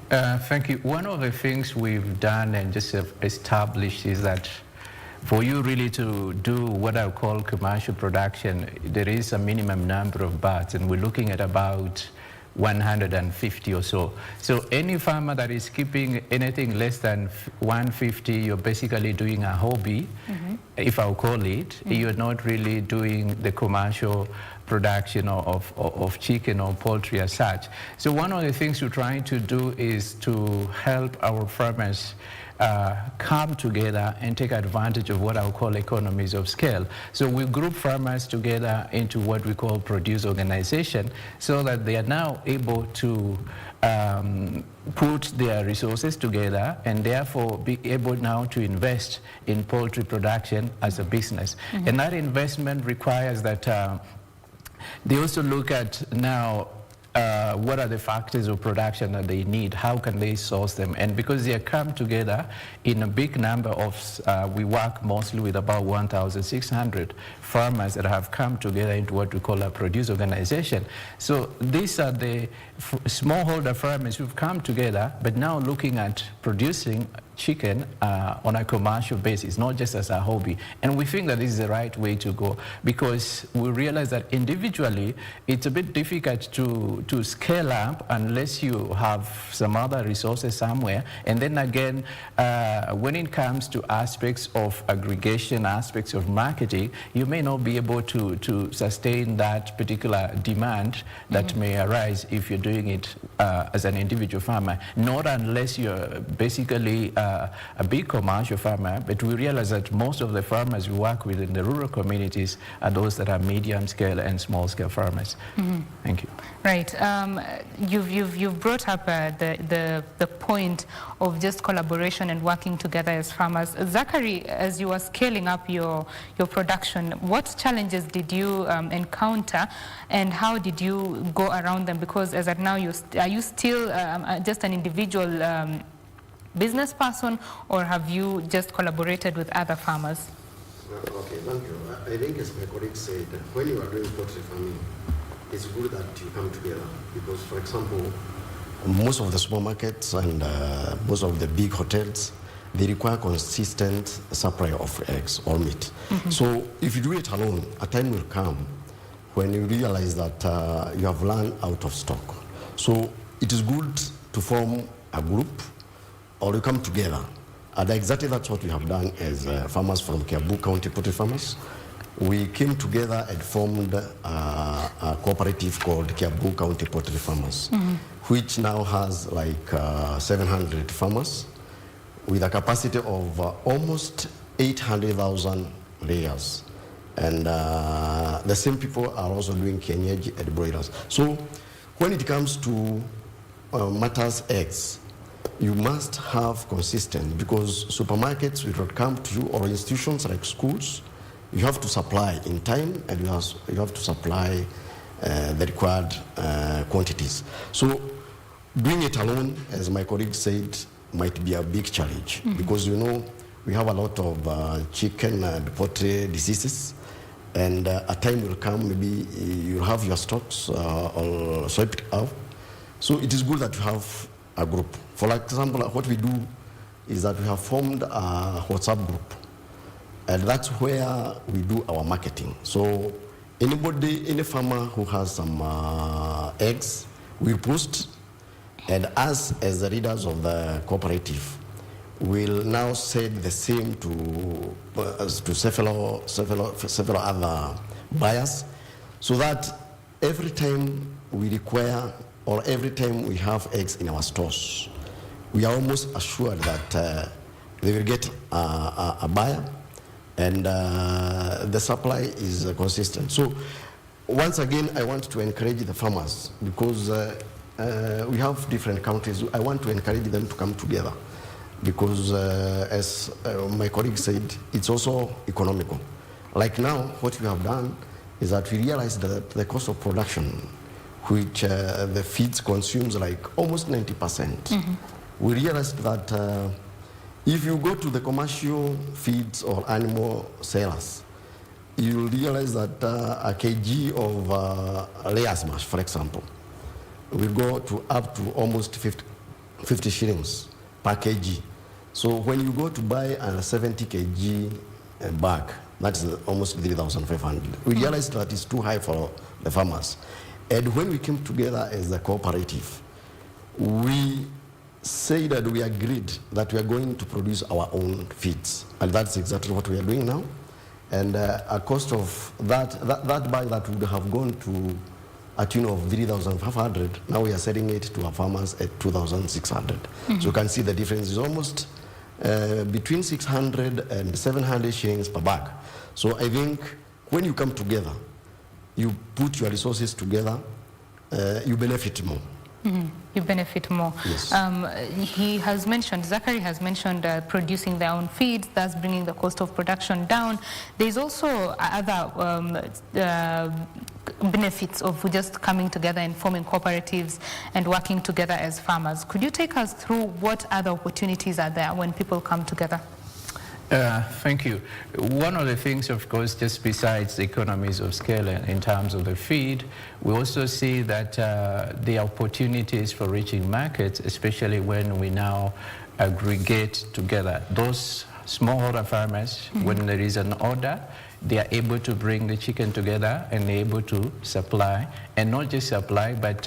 Thank you. One of the things we've done and just established is that for you really to do what I call commercial production, there is a minimum number of birds, and we're looking at about 150 or so. So any farmer that is keeping anything less than 150, you're basically doing a hobby, if I'll call it. You're not really doing the commercial production of chicken or poultry as such. So one of the things we're trying to do is to help our farmers come together and take advantage of what I'll call economies of scale. So we group farmers together into what we call produce organization, so that they are now able to put their resources together and therefore be able now to invest in poultry production as a business. And that investment requires that they also look at now what are the factors of production that they need, how can they source them, and because they come together in a big number of, we work mostly with about 1,600 farmers that have come together into what we call a produce organization. So these are the smallholder farmers who've come together, but now looking at producing chicken on a commercial basis, not just as a hobby. And we think that this is the right way to go, because we realize that individually it's a bit difficult to scale up unless you have some other resources somewhere. And then again, when it comes to aspects of aggregation, aspects of marketing, you may not be able to sustain that particular demand that may arise if you're doing it as an individual farmer, not unless you're basically a big commercial farmer. But we realize that most of the farmers we work with in the rural communities are those that are medium scale and small scale farmers. Thank you. Right. You've brought up the point of just collaboration and working together as farmers. Zachary, as you were scaling up your production, what challenges did you encounter, and how did you go around them? Because as at now, are you still just an individual business person, or have you just collaborated with other farmers? Okay, thank you. I think as my colleague said, when you are doing poultry farming, it's good that you come together, because, for example, most of the supermarkets and most of the big hotels, they require consistent supply of eggs or meat. So if you do it alone, a time will come when you realize that you have run out of stock. So it is good to form a group, or you come together. And exactly that's what we have done as farmers from Kiambu County Poultry Farmers. We came together and formed a cooperative called Kiambu County Poultry Farmers, which now has like 700 farmers with a capacity of almost 800,000 layers. And the same people are also doing kienyeji and broilers. So when it comes to matters eggs, you must have consistent, because supermarkets will not come to you, or institutions like schools. You have to supply in time, and you have to supply the required quantities. So doing it alone, as my colleague said, might be a big challenge, because you know we have a lot of chicken and poultry diseases, And a time will come, maybe you have your stocks all swept out. So it is good that you have a group. For example, what we do is that we have formed a WhatsApp group. And that's where we do our marketing. So any farmer who has some eggs, we post, and us as the leaders of the cooperative will now say the same to several other buyers, so that every time we require or every time we have eggs in our stores, we are almost assured that they will get a buyer, and the supply is consistent. So once again, I want to encourage the farmers, because we have different countries. I want to encourage them to come together, because as my colleague said, it's also economical. Like now, what we have done is that we realized that the cost of production, which the feeds consumes like almost 90%, we realized that if you go to the commercial feeds or animal sellers, you'll realize that a kg of layers mash, for example, will go to up to almost 50 shillings per kg. So when you go to buy a 70 kg bag, that's almost 3,500. We realized that it's too high for the farmers. And when we came together as a cooperative, we say that we agreed that we are going to produce our own feeds. And that's exactly what we are doing now. And a cost of that bag that would have gone to a tune of 3,500, now we are selling it to our farmers at 2,600. So you can see the difference is almost between 600 and 700 shillings per bag. So I think when you come together, you put your resources together, you benefit more. You benefit more. Yes. He has mentioned, Zachary has mentioned producing their own feeds, thus bringing the cost of production down. There's also other benefits of just coming together and forming cooperatives and working together as farmers. Could you take us through what other opportunities are there when people come together? Thank you. One of the things, of course, just besides the economies of scale in terms of the feed, we also see that the opportunities for reaching markets, especially when we now aggregate together those smallholder farmers, when there is an order, they are able to bring the chicken together and able to supply, and not just supply, but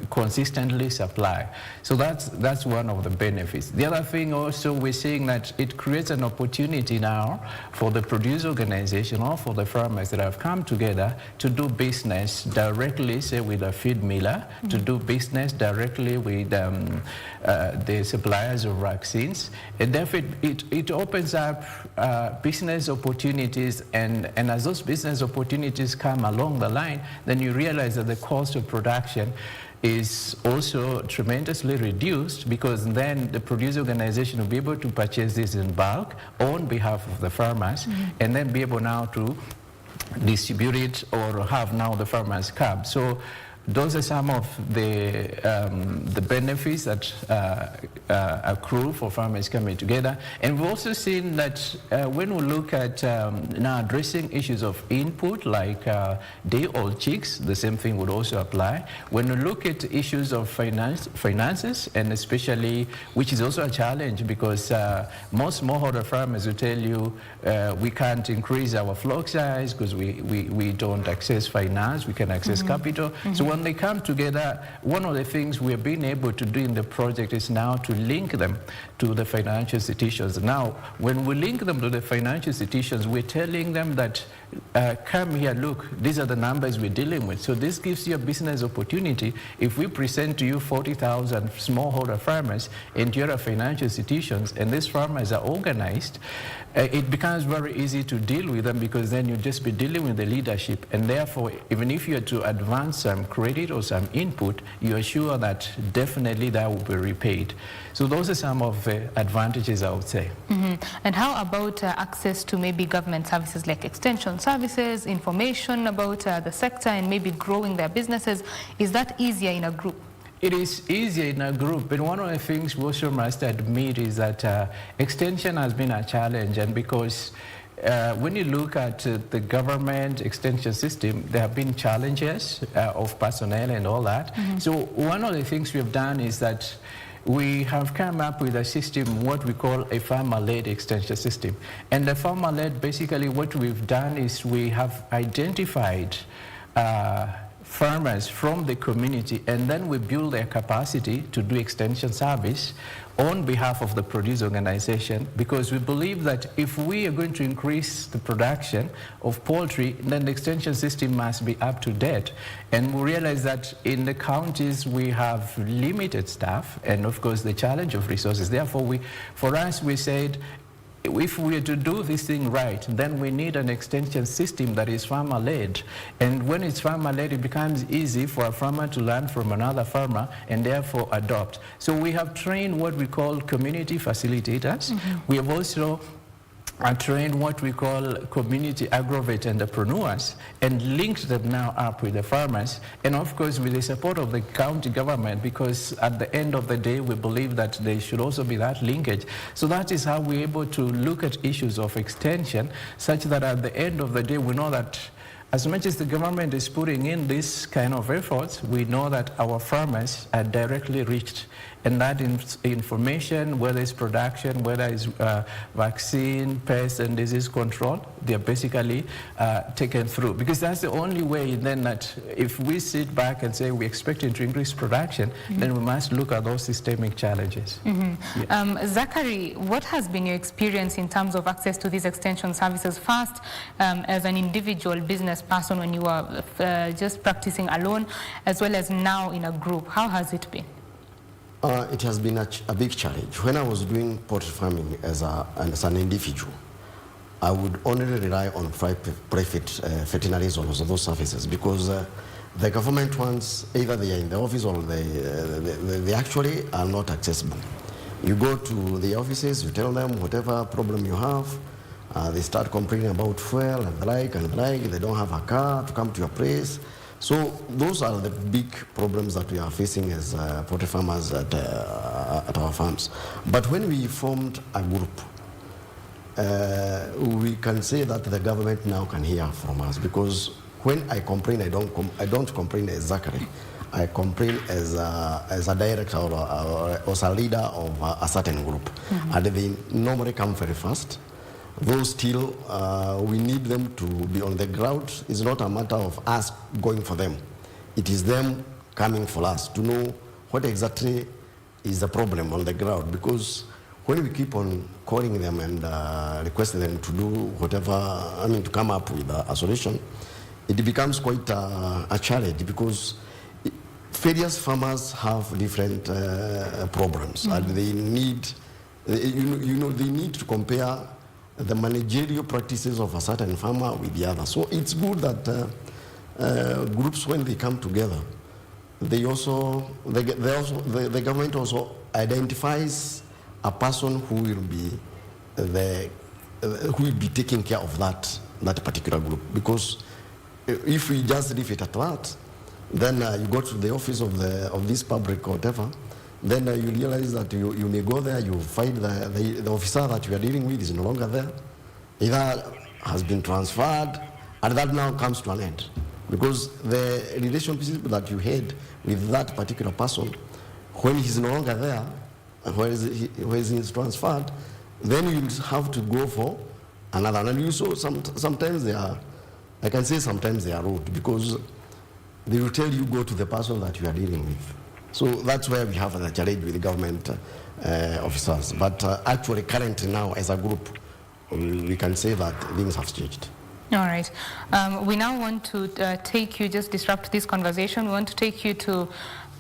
consistently supply. So that's one of the benefits. The other thing also, we're seeing that it creates an opportunity now for the produce organization or for the farmers that have come together to do business directly, say with a feed miller, to do business directly with the suppliers of vaccines. And therefore it opens up business opportunities, and as those business opportunities come along the line, then you realize that the cost of production is also tremendously reduced, because then the producer organization will be able to purchase this in bulk on behalf of the farmers, and then be able now to distribute it or have now the farmers cab. So those are some of the benefits that accrue for farmers coming together. And we've also seen that when we look at now addressing issues of input like day-old chicks, the same thing would also apply. When we look at issues of finances, and especially, which is also a challenge, because most smallholder farmers will tell you we can't increase our flock size because we don't access finance, we can access capital. So when they come together, one of the things we've been able to do in the project is now to link them to the financial institutions. Now, when we link them to the financial institutions, we're telling them that come here, look, these are the numbers we're dealing with. So this gives you a business opportunity. If we present to you 40,000 smallholder farmers and you're a financial institutions, and these farmers are organized, it becomes very easy to deal with them, because then you'll just be dealing with the leadership. And therefore, even if you are to advance some credit or some input, you are sure that definitely that will be repaid. So those are some of the advantages, I would say. And how about access to maybe government services like extension services, information about the sector, and maybe growing their businesses? Is that easier in a group? It is easier in a group, but one of the things we also must admit is that extension has been a challenge, and because when you look at the government extension system, there have been challenges of personnel and all that. So one of the things we've done is that we have come up with a system, what we call a farmer-led extension system. And the farmer-led, basically what we've done is we have identified farmers from the community, and then we build their capacity to do extension service on behalf of the produce organization, because we believe that if we are going to increase the production of poultry, then the extension system must be up to date. And we realize that in the counties we have limited staff and of course the challenge of resources. Therefore, for us we said, if we are to do this thing right, then we need an extension system that is farmer-led. And when it's farmer-led, it becomes easy for a farmer to learn from another farmer and therefore adopt. So we have trained what we call community facilitators. We have also trained what we call community agrovet entrepreneurs and linked them now up with the farmers, and of course with the support of the county government, because at the end of the day we believe that there should also be that linkage. So that is how we're able to look at issues of extension, such that at the end of the day we know that as much as the government is putting in this kind of efforts, we know that our farmers are directly reached. And that information, whether it's production, whether it's vaccine, pest and disease control, they're basically taken through. Because that's the only way then that if we sit back and say we're expecting to increase production, then we must look at those systemic challenges. Yes. Zachary, what has been your experience in terms of access to these extension services? First, as an individual business person when you were just practicing alone, as well as now in a group, how has it been? It has been a big challenge. When I was doing poultry farming as an individual, I would only rely on private veterinaries or those services, because the government ones, either they are in the office or they actually are not accessible. You go to the offices, you tell them whatever problem you have, they start complaining about fuel and the like, they don't have a car to come to your place. So those are the big problems that we are facing as poultry farmers at our farms. But when we formed a group, we can say that the government now can hear from us, because when I complain, I don't complain as Zachary. I complain as a director or as a leader of a certain group. And they normally come very fast. Though still we need them to be on the ground. It's not a matter of us going for them. It is them coming for us to know what exactly is the problem on the ground. Because when we keep on calling them and requesting them to do whatever, to come up with a solution, it becomes quite a challenge, because various farmers have different problems, and they need, they need to compare the managerial practices of a certain farmer with the other. So it's good that groups, when they come together, the government also identifies a person who will be taking care of that particular group. Because if we just leave it at that, then you go to the office of this public or whatever, then you realize that you may go there, you find the officer that you are dealing with is no longer there, either has been transferred, and that now comes to an end. Because the relationship that you had with that particular person, when he's no longer there, where he's transferred, then you have to go for another. And you saw sometimes they are, I can say sometimes they are rude, because they will tell you go to the person that you are dealing with. So that's where we have a challenge with the government officers. But actually, currently now, as a group, we can say that things have changed. All right. We now want to take you, just disrupt this conversation. We want to take you to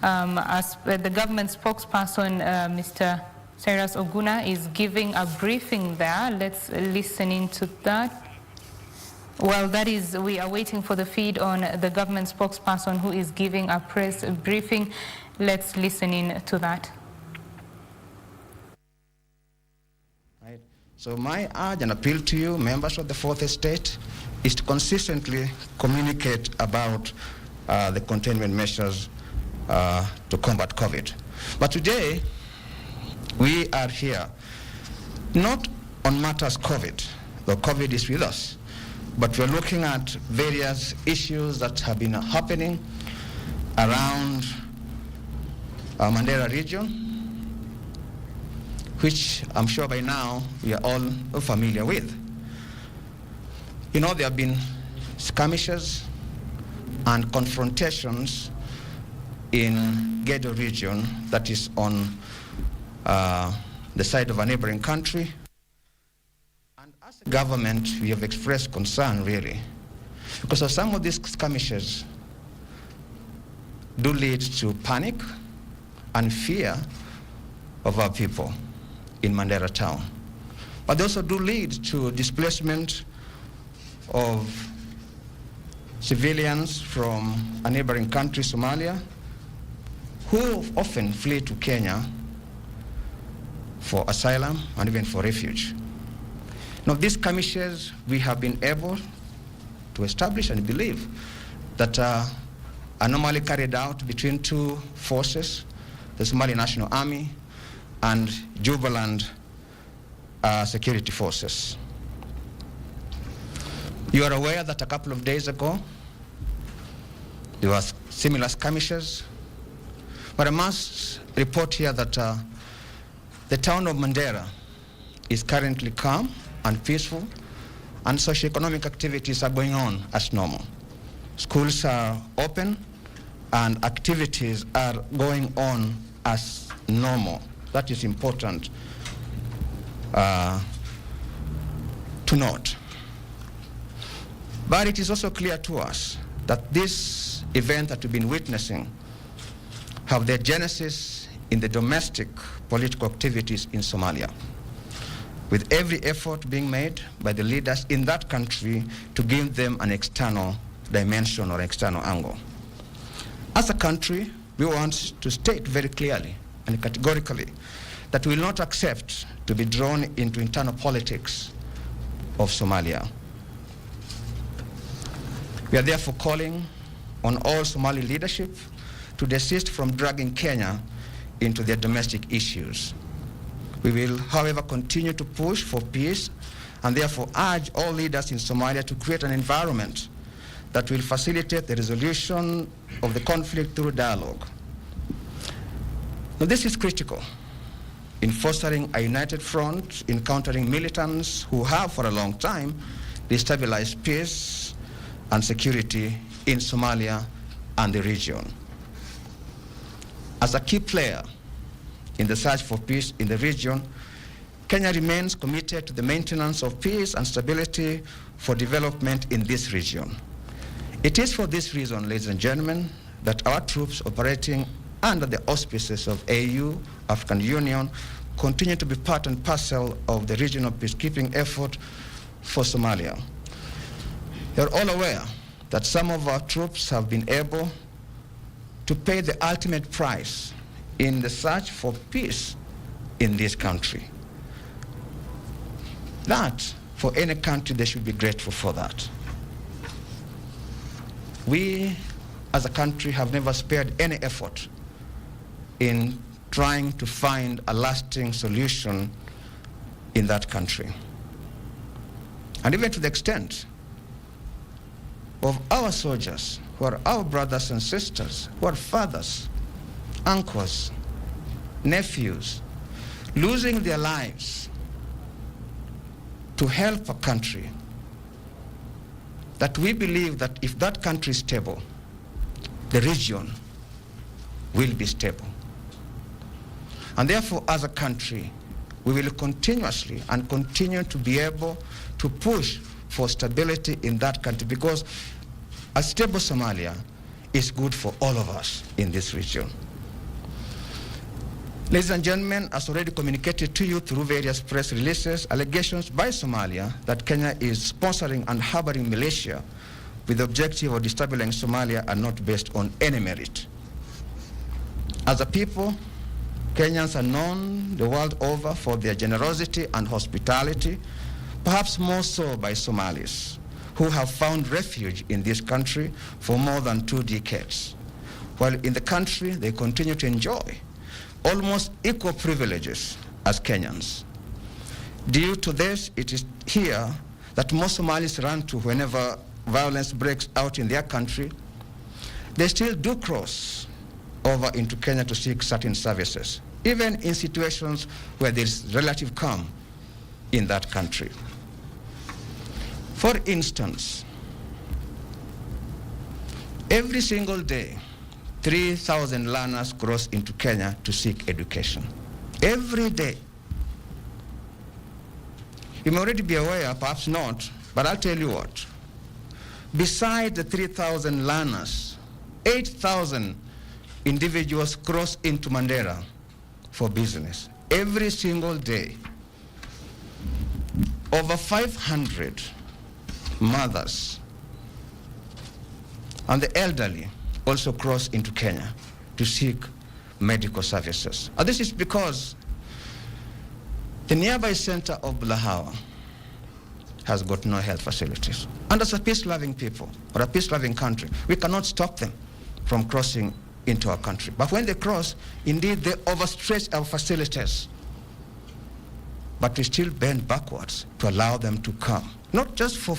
the government spokesperson, Mr. Cyrus Oguna, is giving a briefing there. Let's listen into that. Well, that is, we are waiting for the feed on the government spokesperson who is giving a press briefing. Let's listen in to that. Right. So my urge and appeal to you, members of the Fourth Estate, is to consistently communicate about the containment measures to combat COVID. But today, we are here not on matters COVID, though COVID is with us. But we're looking at various issues that have been happening around our Mandera region, which I'm sure by now we are all familiar with. You know, there have been skirmishes and confrontations in Gedo region, that is on the side of a neighboring country. And as a government, we have expressed concern, really, because of some of these skirmishes do lead to panic and fear of our people in Mandera town. But they also do lead to displacement of civilians from a neighboring country, Somalia, who often flee to Kenya for asylum and even for refuge. Now, these skirmishes, we have been able to establish and believe that are normally carried out between two forces, the Somali National Army and Jubaland security forces. You are aware that a couple of days ago, there were similar skirmishes, but I must report here that the town of Mandera is currently calm and peaceful, and socioeconomic activities are going on as normal. Schools are open, and activities are going on as normal. That is important to note. But it is also clear to us that this event that we've been witnessing have their genesis in the domestic political activities in Somalia, with every effort being made by the leaders in that country to give them an external dimension or external angle. As a country, we want to state very clearly and categorically that we will not accept to be drawn into internal politics of Somalia. We are therefore calling on all Somali leadership to desist from dragging Kenya into their domestic issues. We will, however, continue to push for peace and therefore urge all leaders in Somalia to create an environment that will facilitate the resolution of the conflict through dialogue. Now, this is critical in fostering a united front in countering militants who have for a long time destabilized peace and security in Somalia and the region. As a key player in the search for peace in the region, Kenya remains committed to the maintenance of peace and stability for development in this region. It is for this reason, ladies and gentlemen, that our troops operating under the auspices of AU, African Union, continue to be part and parcel of the regional peacekeeping effort for Somalia. You're all aware that some of our troops have been able to pay the ultimate price in the search for peace in this country. That, for any country, they should be grateful for that. We, as a country, have never spared any effort in trying to find a lasting solution in that country. And even to the extent of our soldiers, who are our brothers and sisters, who are fathers, uncles, nephews, losing their lives to help a country that we believe that if that country is stable, the region will be stable. And therefore, as a country, we will continuously and continue to be able to push for stability in that country, because a stable Somalia is good for all of us in this region. Ladies and gentlemen, as already communicated to you through various press releases, allegations by Somalia that Kenya is sponsoring and harboring militia with the objective of destabilizing Somalia are not based on any merit. As a people, Kenyans are known the world over for their generosity and hospitality, perhaps more so by Somalis, who have found refuge in this country for more than 2 decades. While in the country, they continue to enjoy almost equal privileges as Kenyans. Due to this, it is here that most Somalis run to whenever violence breaks out in their country, they still do cross over into Kenya to seek certain services, even in situations where there is relative calm in that country. For instance, every single day, 3,000 learners cross into Kenya to seek education. Every day. You may already be aware, perhaps not, but I'll tell you what. Besides the 3,000 learners, 8,000 individuals cross into Mandera for business. Every single day. Over 500 mothers and the elderly also cross into Kenya to seek medical services. And this is because the nearby center of Bulahawa has got no health facilities. And as a peace-loving people, or a peace-loving country, we cannot stop them from crossing into our country. But when they cross, indeed, they overstretch our facilities. But we still bend backwards to allow them to come, not just for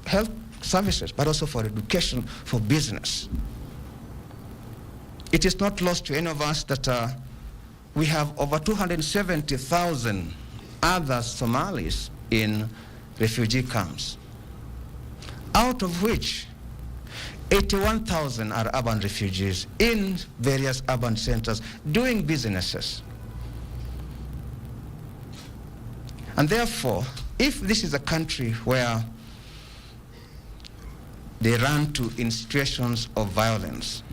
health services, but also for education, for business. It is not lost to any of us that we have over 270,000 other Somalis in refugee camps, out of which 81,000 are urban refugees in various urban centers doing businesses. And therefore, if this is a country where they run to in situations of violence,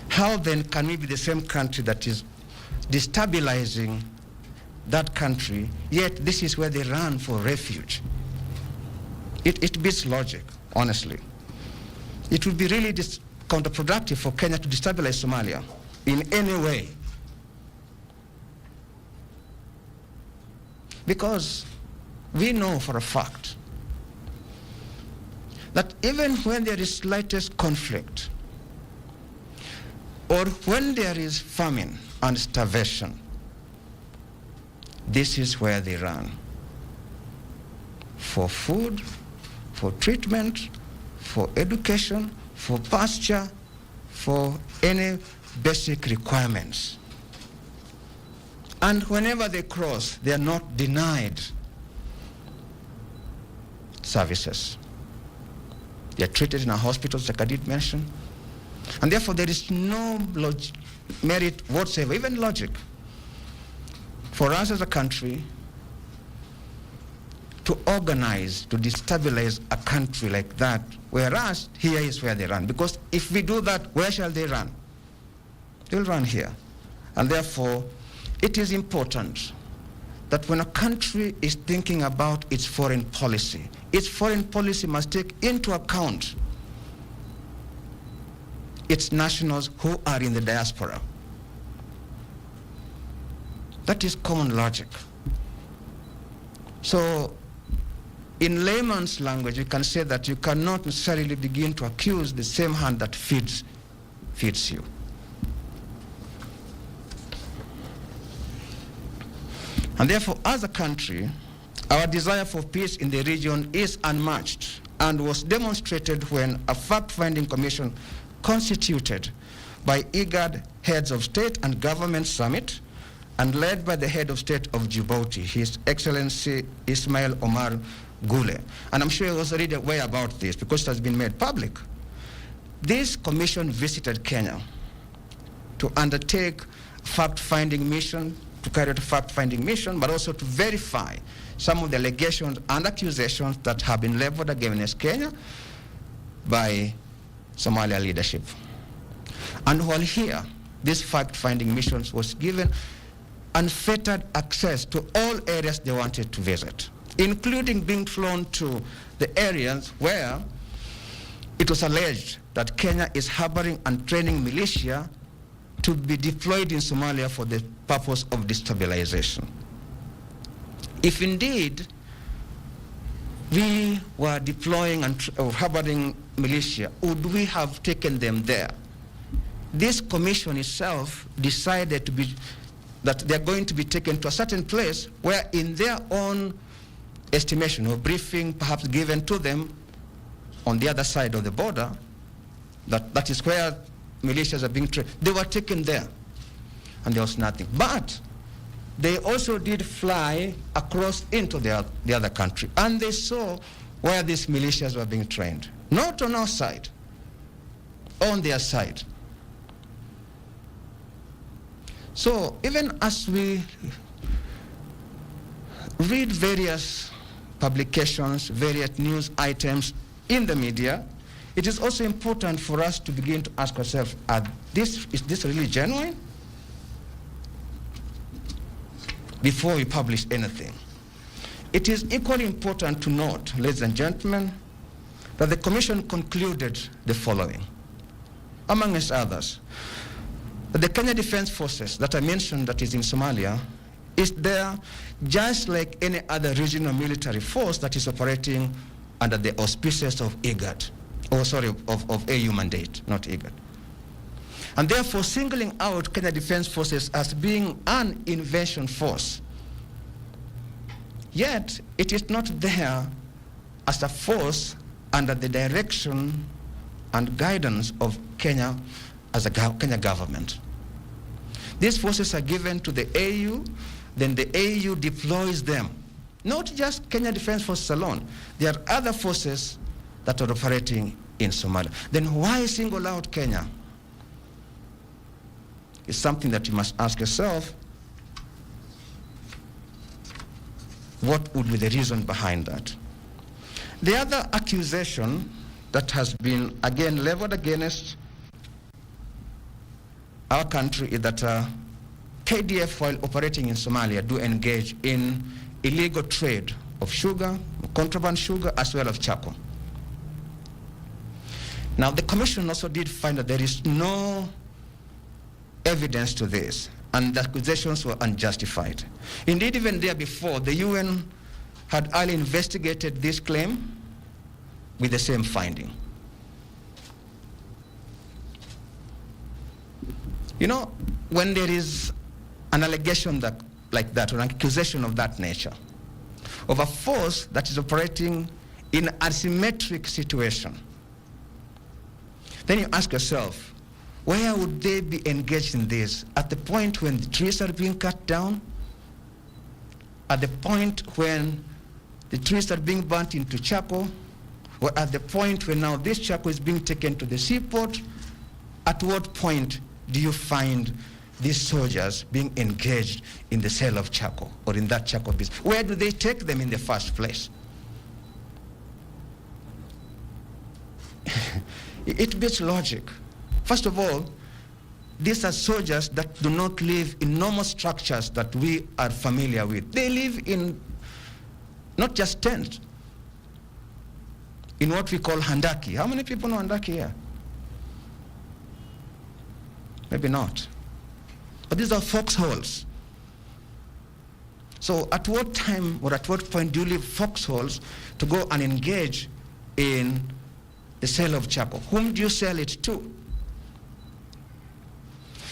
how then can we be the same country that is destabilizing that country, yet this is where they run for refuge? It beats logic, honestly. It would be really counterproductive for Kenya to destabilize Somalia in any way. Because we know for a fact that even when there is slightest conflict, or when there is famine and starvation, this is where they run for food, for treatment, for education, for pasture, for any basic requirements. And whenever they cross, they are not denied services. They are treated in our hospitals, like I did mention. And therefore, there is no merit whatsoever, even logic, for us as a country to organize, to destabilize a country like that, whereas here is where they run. Because if we do that, where shall they run? They'll run here. And therefore, it is important that when a country is thinking about its foreign policy must take into account its nationals who are in the diaspora. That is common logic. So, in layman's language, you can say that you cannot necessarily begin to accuse the same hand that feeds you. And therefore, as a country, our desire for peace in the region is unmatched and was demonstrated when a fact-finding commission constituted by IGAD heads of state and government summit and led by the head of state of Djibouti, His Excellency Ismail Omar Gule. And I'm sure he was already aware about this because it has been made public. This commission visited Kenya to undertake fact-finding mission, to carry out a fact-finding mission, but also to verify some of the allegations and accusations that have been leveled against Kenya by Somalia leadership. And while here, this fact-finding mission was given unfettered access to all areas they wanted to visit, including being flown to the areas where it was alleged that Kenya is harboring and training militia to be deployed in Somalia for the purpose of destabilization. If indeed we were deploying or harboring militia, would we have taken them there? This commission itself decided that they're going to be taken to a certain place where in their own estimation or briefing perhaps given to them on the other side of the border, that is where militias are being trained. They were taken there, and there was nothing. But they also did fly across into the other country, and they saw where these militias were being trained. Not on our side, on their side. So even as we read various publications, various news items in the media, it is also important for us to begin to ask ourselves, is this really genuine? Before we publish anything. It is equally important to note, ladies and gentlemen, that the Commission concluded the following, amongst others, that the Kenya Defense Forces that I mentioned that is in Somalia is there just like any other regional military force that is operating under the auspices of IGAD, of AU mandate, not IGAD. And therefore singling out Kenya Defense Forces as being an invasion force. Yet it is not there as a force under the direction and guidance of Kenya as a Kenya government. These forces are given to the AU, then the AU deploys them. Not just Kenya Defense Forces alone. There are other forces that are operating in Somalia. Then why single out Kenya? It's something that you must ask yourself. What would be the reason behind that? The other accusation that has been again leveled against our country is that KDF, while operating in Somalia, do engage in illegal trade of sugar, contraband sugar, as well as charcoal. Now, the Commission also did find that there is no evidence to this, and the accusations were unjustified. Indeed, even there before, the UN had early investigated this claim with the same finding. You know, when there is an allegation like that, or an accusation of that nature, of a force that is operating in an asymmetric situation, then you ask yourself, where would they be engaged in this? At the point when the trees are being cut down? At the point when the trees are being burnt into charcoal? Or at the point when now this charcoal is being taken to the seaport? At what point do you find these soldiers being engaged in the sale of charcoal or in that charcoal business? Where do they take them in the first place? It beats logic. First of all, these are soldiers that do not live in normal structures that we are familiar with. They live in not just tents, in what we call handaki. How many people know handaki here? Maybe not. But these are foxholes. So at what time or at what point do you leave foxholes to go and engage in the sale of charcoal? Whom do you sell it to?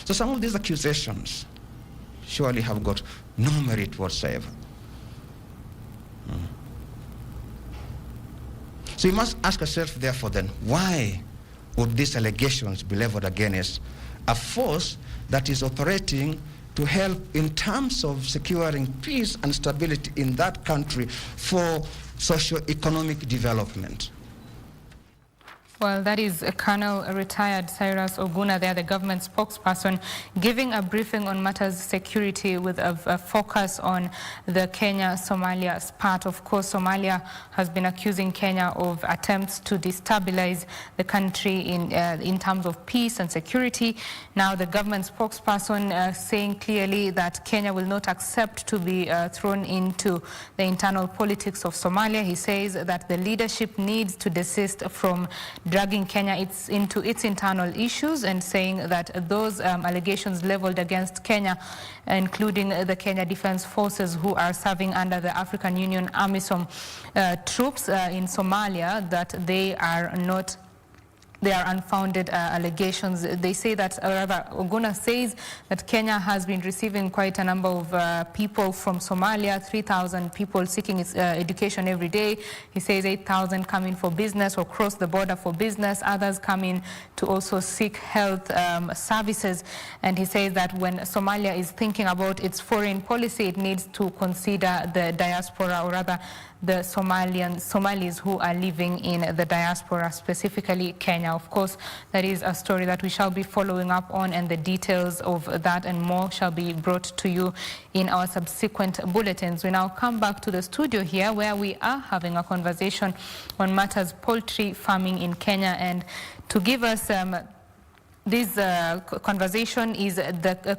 So some of these accusations surely have got no merit whatsoever. So you must ask yourself, therefore, then, why would these allegations be leveled against a force that is operating to help in terms of securing peace and stability in that country for socio-economic development? Well, that is Colonel retired Cyrus Oguna there, the government spokesperson, giving a briefing on matters security with a focus on the Kenya-Somalia spat. Of course, Somalia has been accusing Kenya of attempts to destabilize the country in terms of peace and security. Now, the government spokesperson saying clearly that Kenya will not accept to be thrown into the internal politics of Somalia. He says that the leadership needs to desist from dragging Kenya into its internal issues, and saying that those allegations leveled against Kenya, including the Kenya Defense Forces who are serving under the African Union AMISOM troops in Somalia, that they are not they are unfounded allegations. They say that, or rather, Oguna says that Kenya has been receiving quite a number of people from Somalia, 3,000 people seeking education every day. He says 8,000 come in for business or cross the border for business. Others come in to also seek health services. And he says that when Somalia is thinking about its foreign policy, it needs to consider the diaspora, or rather the Somalis who are living in the diaspora, specifically Kenya. Of course, that is a story that we shall be following up on, and the details of that and more shall be brought to you in our subsequent bulletins. We now come back to the studio here, where we are having a conversation on matters poultry farming in Kenya. And to give us this conversation is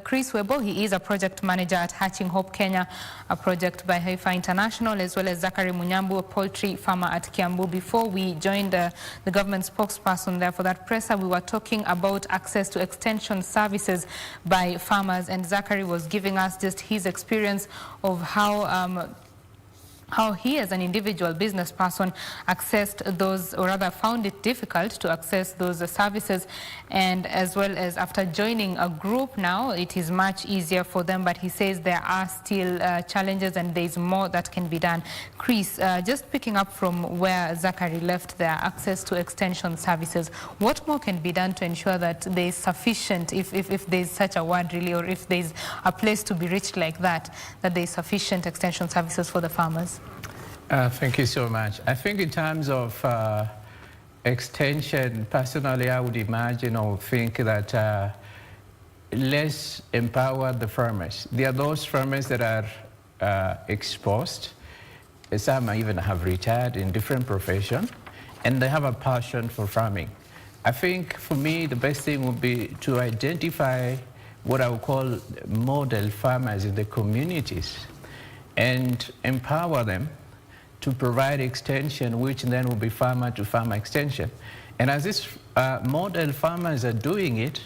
Chris Webo. He is a project manager at Hatching Hope Kenya, a project by Haifa International, as well as Zachary Munyambu, a poultry farmer at Kiambu. Before we joined the government spokesperson there for that presser, we were talking about access to extension services by farmers, and Zachary was giving us just his experience of how he as an individual business person accessed those, or rather found it difficult to access those services, and as well as after joining a group now it is much easier for them. But he says there are still challenges and there is more that can be done. Chris, just picking up from where Zachary left there, access to extension services, what more can be done to ensure that there is sufficient, if there is such a word really, or if there is a place to be reached like that, that there is sufficient extension services for the farmers? Thank you so much. I think in terms of extension, personally, I would imagine or think that let's empower the farmers. There are those farmers that are exposed. Some even have retired in different professions, and they have a passion for farming. I think for me, the best thing would be to identify what I would call model farmers in the communities and empower them to provide extension, which then will be farmer to farmer extension. And as these model farmers are doing it,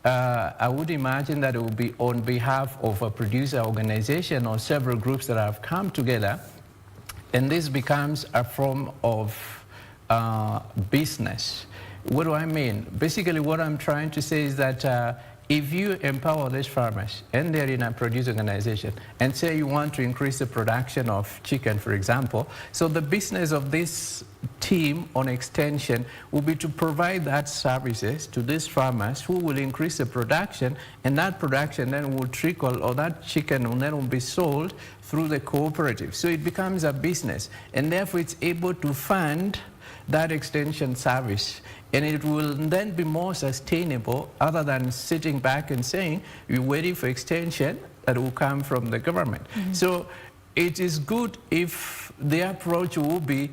I would imagine that it will be on behalf of a producer organization or several groups that have come together, and this becomes a form of business. What do I mean? Basically, what I'm trying to say is that if you empower these farmers and they're in a producer organization and say you want to increase the production of chicken, for example, so the business of this team on extension will be to provide that services to these farmers who will increase the production, and that production then will trickle, or that chicken will then be sold through the cooperative. So it becomes a business, and therefore it's able to fund that extension service, and it will then be more sustainable, other than sitting back and saying you're waiting for extension that will come from the government. So it is good if the approach will be,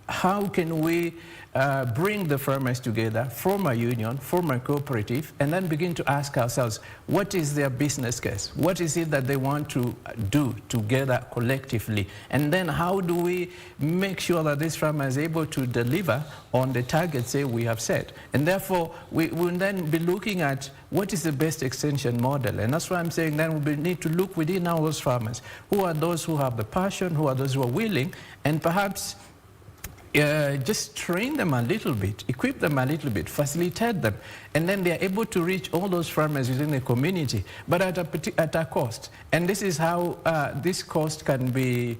how can we bring the farmers together, form a union, form a cooperative, and then begin to ask ourselves, what is their business case? What is it that they want to do together collectively? And then how do we make sure that this farmer is able to deliver on the targets that we have set? And therefore, we will then be looking at what is the best extension model. And that's why I'm saying then we need to look within our those farmers. Who are those who have the passion? Who are those who are willing? And perhaps just train them a little bit, equip them a little bit, facilitate them, and then they are able to reach all those farmers within the community, but at a cost. And this is how this cost can be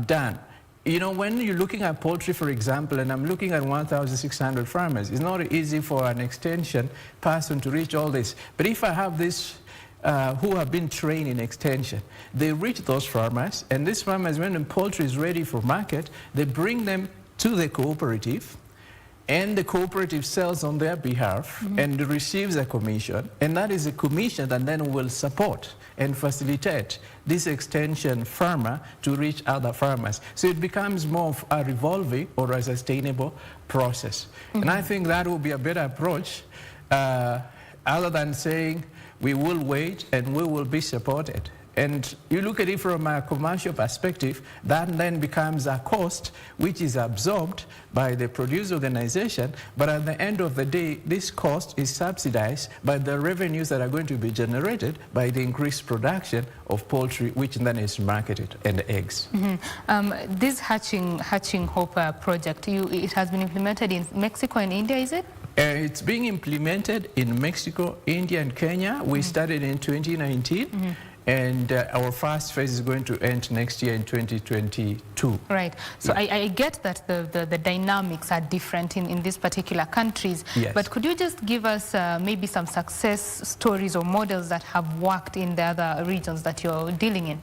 done. You know, when you're looking at poultry, for example, and I'm looking at 1,600 farmers, it's not easy for an extension person to reach all this. But if I have this who have been trained in extension, they reach those farmers, and these farmers, when the poultry is ready for market, they bring them to the cooperative, and the cooperative sells on their behalf and receives a commission, and that is a commission that then will support and facilitate this extension farmer to reach other farmers. So it becomes more of a revolving or a sustainable process. And I think that will be a better approach, other than saying we will wait and we will be supported. And you look at it from a commercial perspective, that then becomes a cost which is absorbed by the producer organization, but at the end of the day, this cost is subsidized by the revenues that are going to be generated by the increased production of poultry, which then is marketed, and eggs. This Hatching Hope project, it has been implemented in Mexico and India, is it? It's being implemented in Mexico, India, and Kenya. We started in 2019. And our first phase is going to end next year in 2022. Right. So I get that the dynamics are different in these particular countries. Yes. But could you just give us maybe some success stories or models that have worked in the other regions that you're dealing in?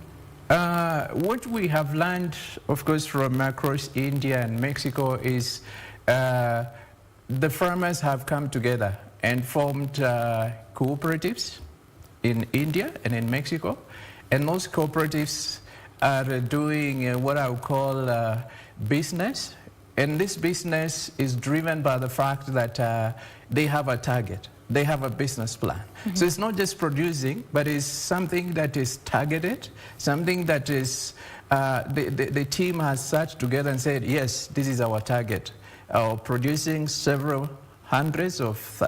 What we have learned, of course, from across India and Mexico is the farmers have come together and formed cooperatives in India and in Mexico, and those cooperatives are doing what I would call business, and this business is driven by the fact that they have a target, they have a business plan. So it's not just producing, but it's something that is targeted, something that is, the team has sat together and said, yes, this is our target, producing several hundreds of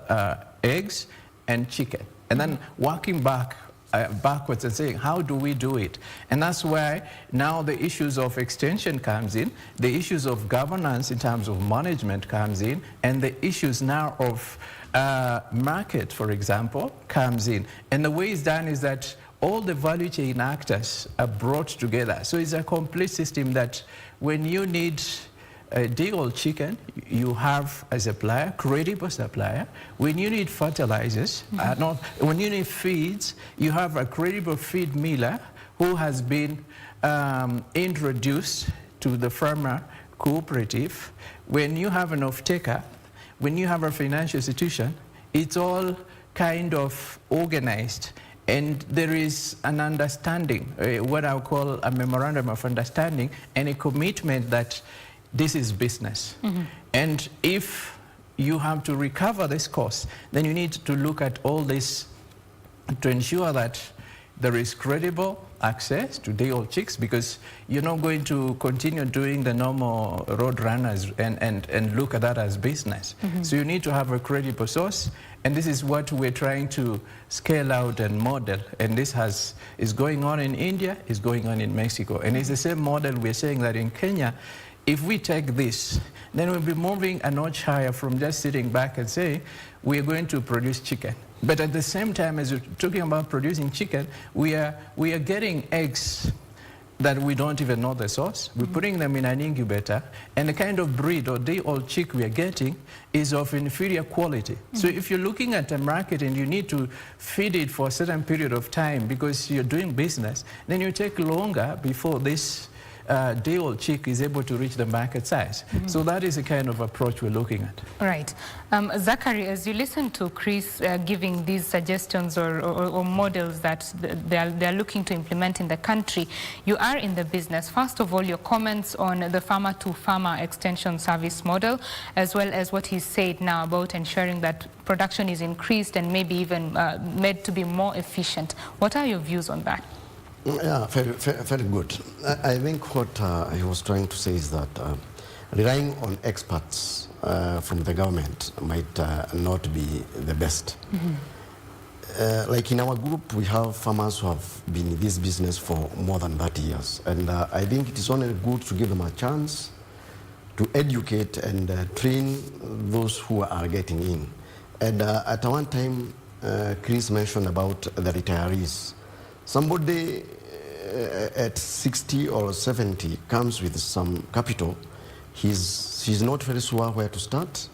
eggs and chicken. And then working backwards and saying, how do we do it? And that's why now the issues of extension comes in, the issues of governance in terms of management comes in, and the issues now of market, for example, comes in. And the way it's done is that all the value chain actors are brought together. So it's a complete system that when you need a day-old chicken, you have a supplier, credible supplier. When you need fertilizers, when you need feeds, you have a credible feed miller who has been introduced to the farmer cooperative. When you have an off-taker, when you have a financial institution, it's all kind of organized. And there is an understanding, what I would call a memorandum of understanding, and a commitment that this is business. And if you have to recover this cost, then you need to look at all this to ensure that there is credible access to day-old chicks, because you're not going to continue doing the normal road runners and look at that as business. So you need to have a credible source, and this is what we're trying to scale out and model. And this is going on in India, is going on in Mexico. And it's the same model we're saying that in Kenya, if we take this, then we'll be moving a notch higher from just sitting back and saying, we're going to produce chicken. But at the same time, as we're talking about producing chicken, we are getting eggs that we don't even know the source. We're putting them in an incubator, and the kind of breed or day-old chick we are getting is of inferior quality. So if you're looking at a market and you need to feed it for a certain period of time because you're doing business, then you take longer before this day-old chick is able to reach the market size. So that is the kind of approach we're looking at. Right. Zachary, as you listen to Chris giving these suggestions or models that they're looking to implement in the country, you are in the business. First of all, your comments on the farmer-to-farmer extension service model, as well as what he said now about ensuring that production is increased and maybe even made to be more efficient. What are your views on that? Yeah, very good. I think what he was trying to say is that relying on experts from the government might not be the best. Like in our group, we have farmers who have been in this business for more than 30 years. And I think it is only good to give them a chance to educate and train those who are getting in. And at one time, Chris mentioned about the retirees. Somebody at 60 or 70 comes with some capital. He's not very sure where to start.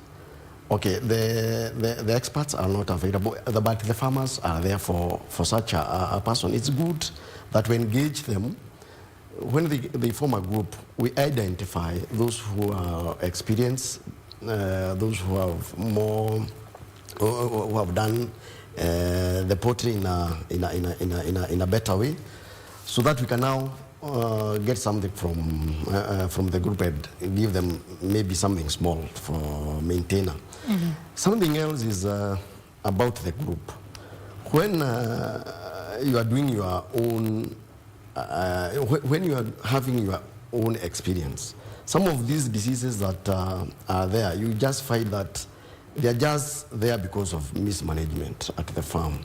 Okay, the experts are not available, but the farmers are there for such a person. It's good that we engage them. When they form a group, we identify those who are experienced, those who have more, who have done the poultry in a better way, so that we can now get something from the group and give them maybe something small for maintainer. Something else is about the group. When you are doing your own, when you are having your own experience, some of these diseases that are there, you just find that they are just there because of mismanagement at the farm.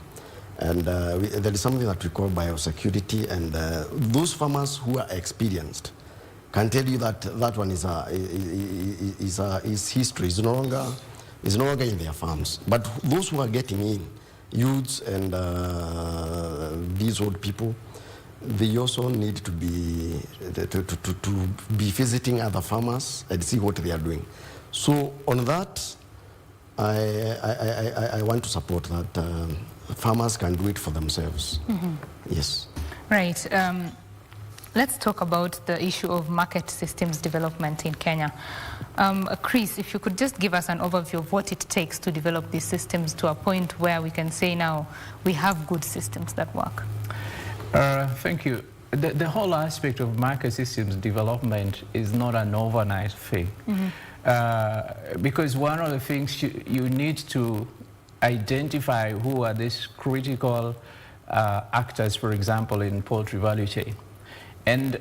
And there is something that we call biosecurity, and those farmers who are experienced can tell you that that one is history. It's no longer is no longer in their farms. But those who are getting in, youths and these old people, they also need to be visiting other farmers and see what they are doing. So on that, I want to support that farmers can do it for themselves. Yes. Right. Let's talk about the issue of market systems development in Kenya. Chris, if you could just give us an overview of what it takes to develop these systems to a point where we can say now we have good systems that work. Thank you. The whole aspect of market systems development is not an overnight thing. Because one of the things you need to identify who are these critical actors, for example, in poultry value chain. And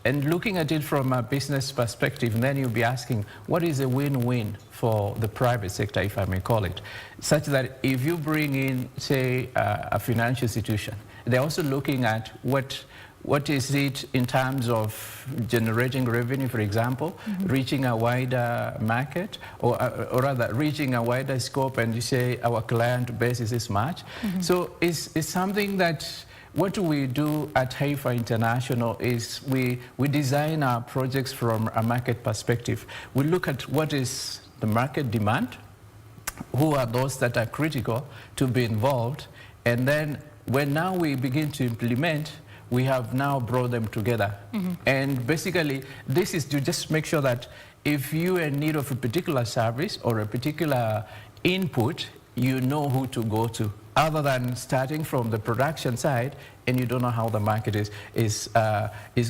looking at it from a business perspective, then you'll be asking, what is a win-win for the private sector, if I may call it, such that if you bring in, say, a financial institution, they're also looking at what is it in terms of generating revenue, for example, reaching a wider market, or rather reaching a wider scope, and you say our client base is this much. So it's something that what we do at Haifa International is we design our projects from a market perspective. We look at what is the market demand, who are those that are critical to be involved, and then when now we begin to implement, we have now brought them together. And basically, this is to just make sure that if you are in need of a particular service or a particular input, you know who to go to, other than starting from the production side and you don't know how the market is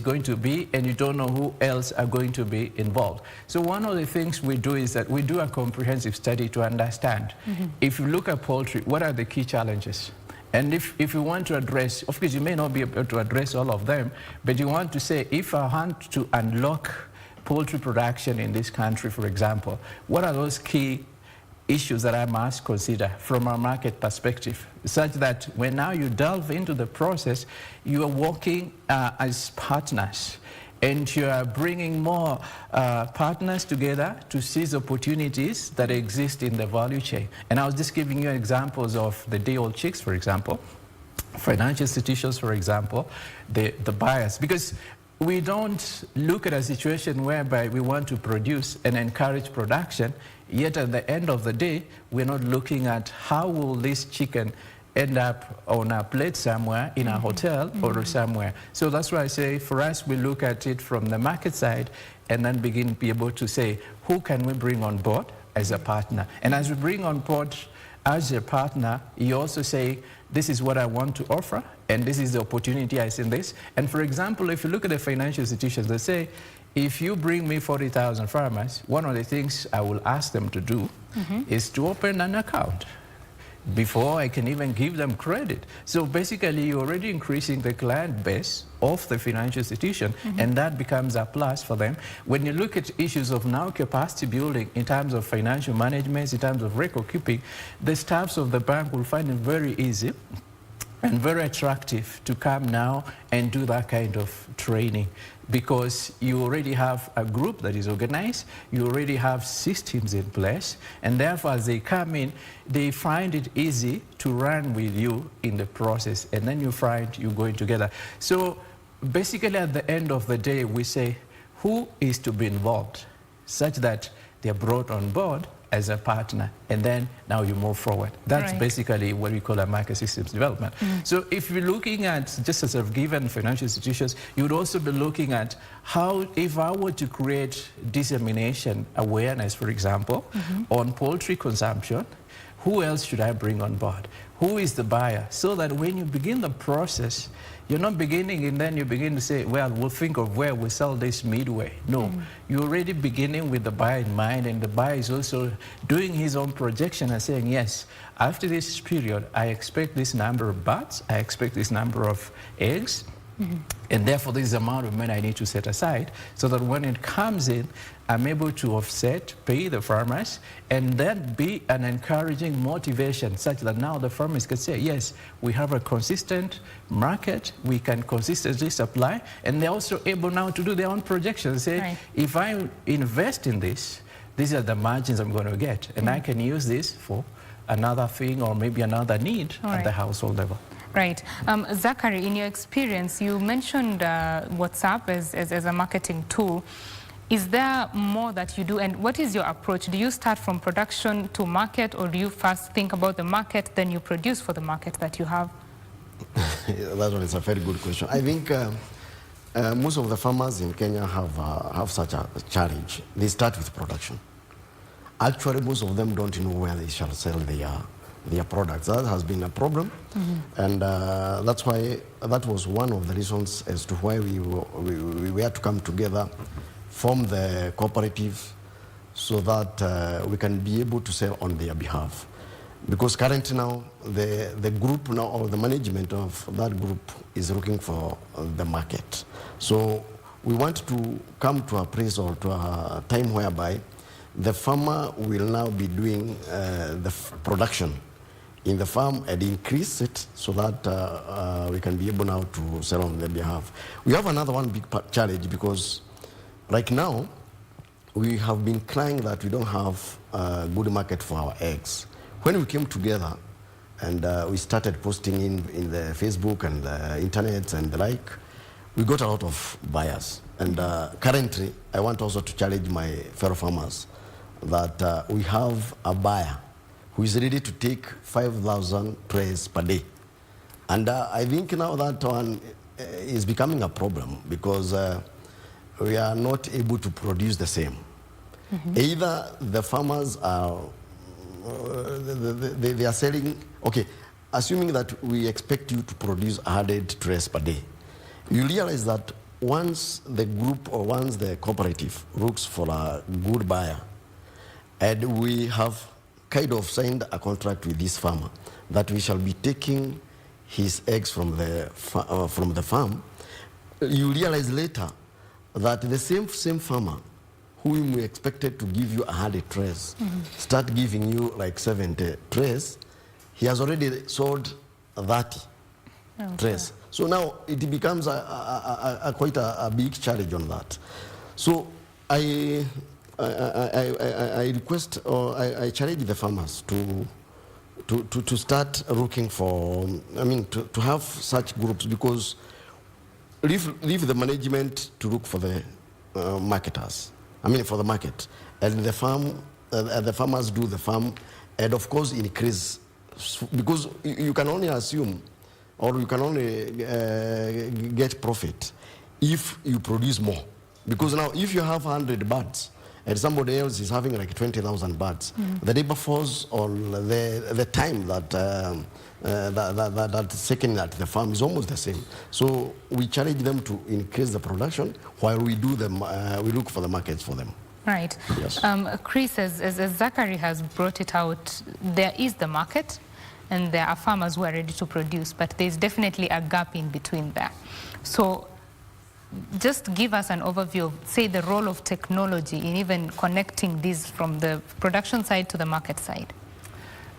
going to be, and you don't know who else are going to be involved. So one of the things we do is that we do a comprehensive study to understand, if you look at poultry, what are the key challenges? And if you want to address, of course you may not be able to address all of them, but you want to say, if I want to unlock poultry production in this country, for example, what are those key issues that I must consider from a market perspective, such that when now you delve into the process, you are working as partners, and you are bringing more partners together to seize opportunities that exist in the value chain. And I was just giving you examples of the day-old chicks, for example, financial institutions, for example, the buyers, because we don't look at a situation whereby we want to produce and encourage production, yet at the end of the day, we're not looking at how will this chicken end up on a plate somewhere in a hotel or somewhere. So that's why I say for us, we look at it from the market side and then begin to be able to say, who can we bring on board as a partner? And as we bring on board as a partner, you also say, this is what I want to offer, and this is the opportunity I see in this. And for example, if you look at the financial institutions, they say, if you bring me 40,000 farmers, one of the things I will ask them to do is to open an account before I can even give them credit. So basically, you're already increasing the client base of the financial institution, and that becomes a plus for them. When you look at issues of now capacity building in terms of financial management, in terms of record keeping, the staffs of the bank will find it very easy and very attractive to come now and do that kind of training, because you already have a group that is organized, you already have systems in place, and therefore as they come in, they find it easy to run with you in the process, and then you find you going together. So basically at the end of the day, we say who is to be involved, such that they're brought on board as a partner, and then now you move forward. That's basically what we call a market systems development. So if you're looking at just as a given financial institutions, you would also be looking at how, if I were to create dissemination awareness, for example, on poultry consumption, who else should I bring on board? Who is the buyer? So that when you begin the process, you're not beginning and then you begin to say, well, we'll think of where we sell this midway. No, you're already beginning with the buyer in mind, and the buyer is also doing his own projection and saying, yes, after this period, I expect this number of birds, I expect this number of eggs, and therefore this is the amount of money I need to set aside, so that when it comes in, I'm able to offset, pay the farmers, and then be an encouraging motivation such that now the farmers can say, yes, we have a consistent market, we can consistently supply, and they're also able now to do their own projections. Say, if I invest in this these are the margins I'm going to get, and I can use this for another thing or maybe another need at the household level. Right. Zachary, in your experience, you mentioned WhatsApp as a marketing tool. Is there more that you do, and what is your approach? Do you start from production to market, or do you first think about the market, then you produce for the market that you have? That one is a very good question. I think most of the farmers in Kenya have such a challenge. They start with production. Actually, most of them don't know where they shall sell their products. That has been a problem, and that's why that was one of the reasons as to why we were to come together, form the cooperative, so that we can be able to sell on their behalf. Because currently now, the group now, or the management of that group is looking for the market. So we want to come to a place or to a time whereby the farmer will now be doing the production in the farm and increase it so that we can be able now to sell on their behalf. We have another one big challenge, because right now we have been crying that we don't have a good market for our eggs. When we came together and we started posting in the Facebook and the internet and the like, we got a lot of buyers. And currently, I want also to challenge my fellow farmers that we have a buyer who is ready to take 5,000 trays per day. And I think now that one is becoming a problem, because we are not able to produce the same. Either the farmers are, they are selling, okay, assuming that we expect you to produce 100 trays per day, you realize that once the group or once the cooperative looks for a good buyer, and we have kind of signed a contract with this farmer that we shall be taking his eggs from the farm, you realize later that the same farmer whom we expected to give you 100 trays start giving you like 70 trays. He has already sold 30 trays. So now it becomes quite a big challenge on that. So I request, or I challenge the farmers to start looking for, to have such groups, because leave the management to look for the marketers. For the market, and the farmers do the farm, and of course increase, because you can only assume, or you can only get profit if you produce more. Because now, if you have 100 birds and somebody else is having like 20,000 birds, the labor force or the time that's taken at the farm is almost the same. So we challenge them to increase the production while we do we look for the markets for them. Right. Yes. Chris, as Zachary has brought it out, there is the market and there are farmers who are ready to produce, but there's definitely a gap in between there. So just give us an overview of, say, the role of technology in even connecting these from the production side to the market side.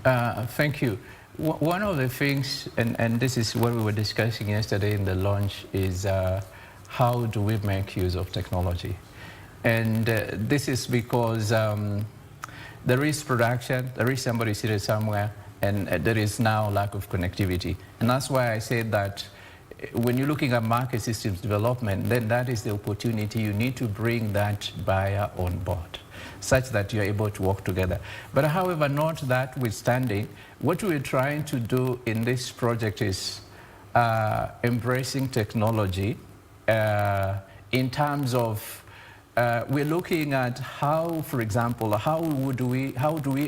Thank you. One of the things, and this is what we were discussing yesterday in the launch, is how do we make use of technology? And this is because there is production, there is somebody seated somewhere, and there is now lack of connectivity. And that's why I said that when you're looking at market systems development, then that is the opportunity. You need to bring that buyer on board, such that you're able to work together. But however, not that withstanding, what we're trying to do in this project is embracing technology in terms of we're looking at how, for example, how do we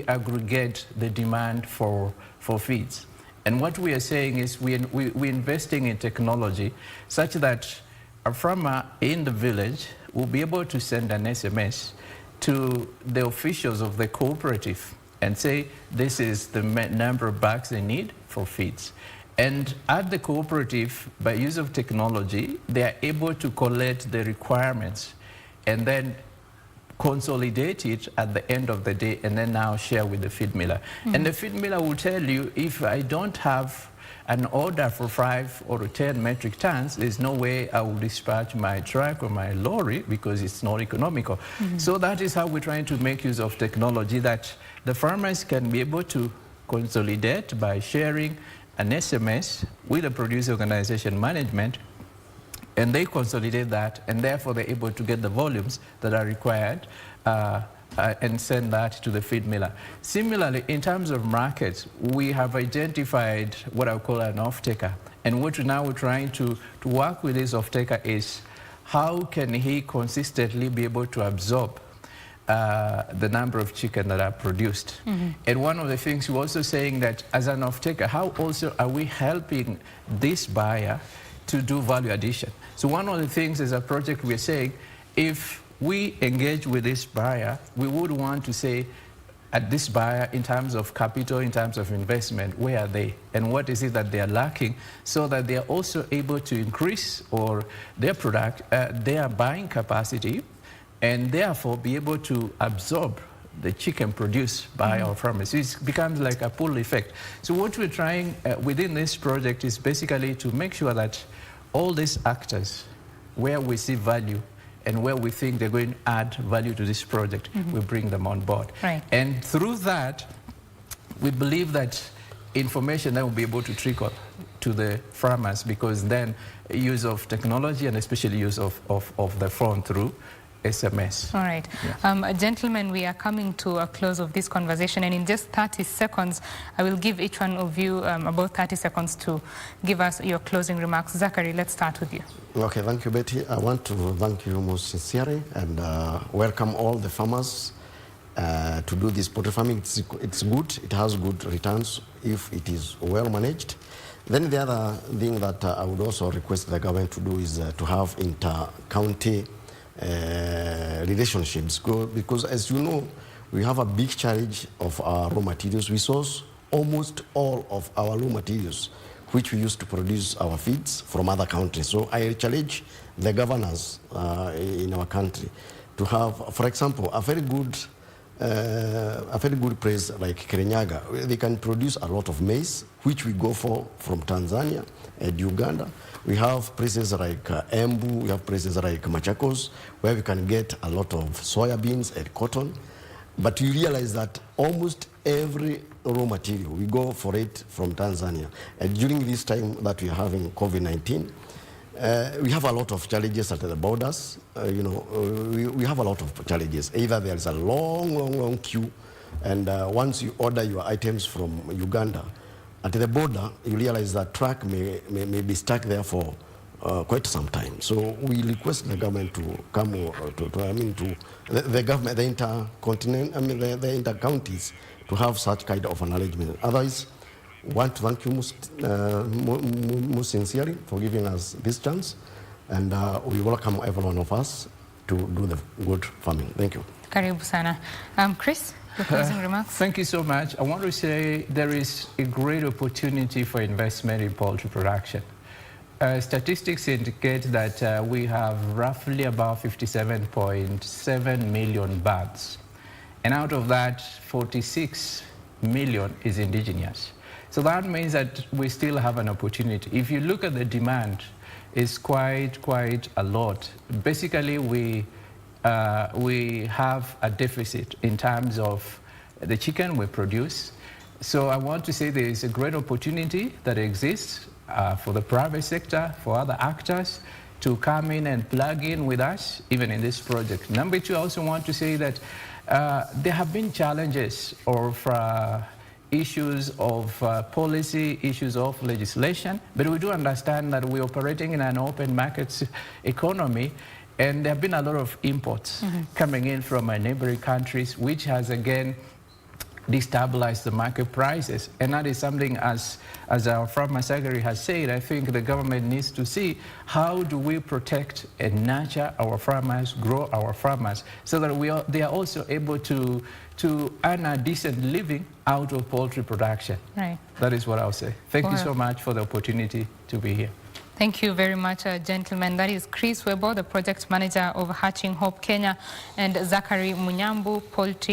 aggregate the demand for feeds? And what we are saying is we're investing in technology such that a farmer in the village will be able to send an SMS to the officials of the cooperative and say, this is the number of bags they need for feeds. And at the cooperative, by use of technology, they are able to collect the requirements and then consolidate it at the end of the day and then now share with the feed miller. And the feed miller will tell you, if I don't have an order for 5 or 10 metric tons, there's no way I will dispatch my truck or my lorry because it's not economical. So that is how we're trying to make use of technology, that the farmers can be able to consolidate by sharing an SMS with the producer organization management, and they consolidate that, and therefore they're able to get the volumes that are required and send that to the feed miller. Similarly, in terms of markets, we have identified what I call an off-taker. And what now we're trying to work with this off-taker is how can he consistently be able to absorb the number of chicken that are produced. And one of the things we're also saying that as an off-taker, how also are we helping this buyer to do value addition? So one of the things is a project we're saying, if we engage with this buyer, we would want to say at this buyer in terms of capital, in terms of investment, where are they? And what is it that they are lacking, so that they are also able to increase or their buying capacity, and therefore be able to absorb the chicken produced by our farmers. So it becomes like a pull effect. So what we're trying within this project is basically to make sure that all these actors, where we see value and where we think they're going to add value to this project, we bring them on board. Right. And through that, we believe that information then will be able to trickle to the farmers, because then use of technology and especially use of the phone through SMS. All right. Yes. Gentlemen, we are coming to a close of this conversation, and in just 30 seconds, I will give each one of you about 30 seconds to give us your closing remarks. Zachary, let's start with you. Okay, thank you, Betty. I want to thank you most sincerely and welcome all the farmers to do this poultry farming. It's good. It has good returns if it is well managed. Then the other thing that I would also request the government to do is to have inter-county relationships, because as you know, we have a big challenge of our raw materials. We source almost all of our raw materials which we used to produce our feeds from other countries. So I challenge the governors in our country to have, for example, a very good place like Kirinyaga. They can produce a lot of maize, which we go for from Tanzania and Uganda. We have places like Embu, we have places like Machakos, where we can get a lot of soybeans and cotton. But you realize that almost every raw material, we go for it from Tanzania. And during this time that we are having COVID-19, we have a lot of challenges at the borders. We have a lot of challenges. Either there is a long queue, and once you order your items from Uganda, at the border, you realize that truck may be stuck there for quite some time. So we request the government to come the government, the intercontinent, the inter-counties, to have such kind of an arrangement. Otherwise, want to thank you most sincerely for giving us this chance, and we welcome every one of us to do the good farming. Thank you. Karibu sana. Chris, your closing remarks? Thank you so much. I want to say there is a great opportunity for investment in poultry production. Statistics indicate that we have roughly about 57.7 million birds. And out of that, 46 million is indigenous. So that means that we still have an opportunity. If you look at the demand, it's quite a lot. Basically, we have a deficit in terms of the chicken we produce. So I want to say there is a great opportunity that exists for the private sector, for other actors to come in and plug in with us, even in this project. Number two, I also want to say that there have been challenges of issues of policy, issues of legislation, but we do understand that we're operating in an open market economy, and there have been a lot of imports coming in from our neighboring countries, which has again destabilized the market prices. And that is something, as our farmer secretary has said, I think the government needs to see how do we protect and nurture our farmers, grow our farmers, so that they are also able to earn a decent living out of poultry production. Right. That is what I'll say. Thank you so much for the opportunity to be here. Thank you very much, gentlemen. That is Chris Webo, the project manager of Hatching Hope Kenya, and Zachary Munyambu,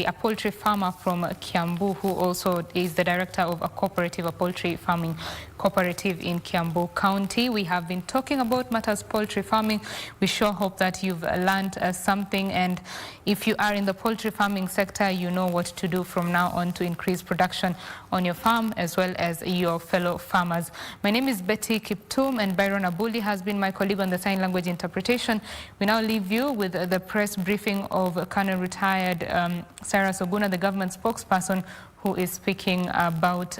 a poultry farmer from Kiambu, who also is the director of a poultry farming cooperative in Kiambu County. We have been talking about matters poultry farming. We sure hope that you've learned something, and if you are in the poultry farming sector, you know what to do from now on to increase production on your farm as well as your fellow farmers. My name is Betty Kiptum, and Byron Abuli has been my colleague on the sign language interpretation. We now leave you with the press briefing of Colonel retired Sarah Soguna, the government spokesperson, who is speaking about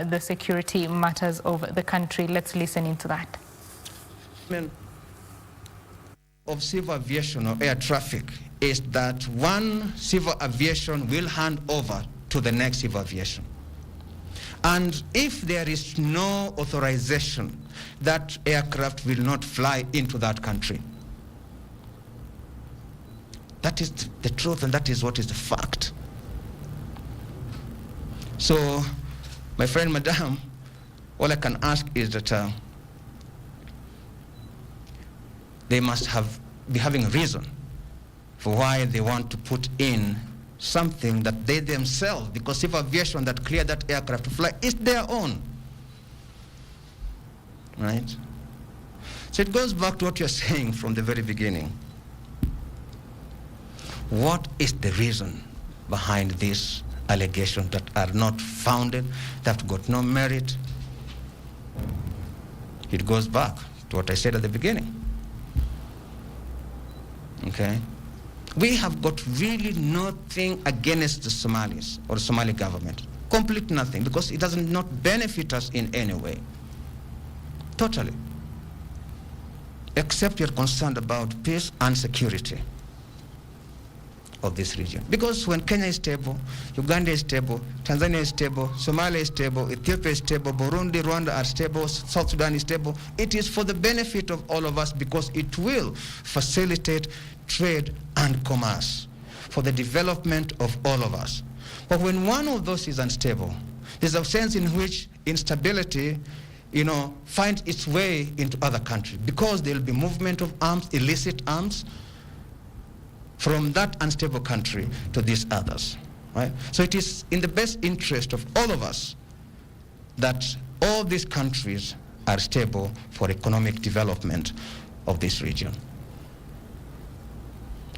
the security matters of the country. Let's listen into that. Of civil aviation or air traffic is that one civil aviation will hand over to the next civil aviation. And if there is no authorization, that aircraft will not fly into that country. That is the truth, and that is what is the fact. So, my friend, madam, all I can ask is that they must be having a reason for why they want to put in something that they themselves, because civil aviation that clear that aircraft to fly is their own, right? So it goes back to what you're saying from the very beginning. What is the reason behind these allegations that are not founded, that have got no merit? It goes back to what I said at the beginning. Okay? We have got really nothing against the Somalis or the Somali government. Complete nothing, because it does not benefit us in any way. Totally. Except you're concerned about peace and security of this region. Because when Kenya is stable, Uganda is stable, Tanzania is stable, Somalia is stable, Ethiopia is stable, Burundi, Rwanda are stable, South Sudan is stable, it is for the benefit of all of us, because it will facilitate trade and commerce for the development of all of us. But when one of those is unstable, there's a sense in which instability, finds its way into other countries, because there will be movement of arms, illicit arms, from that unstable country to these others, right? So it is in the best interest of all of us that all these countries are stable for economic development of this region.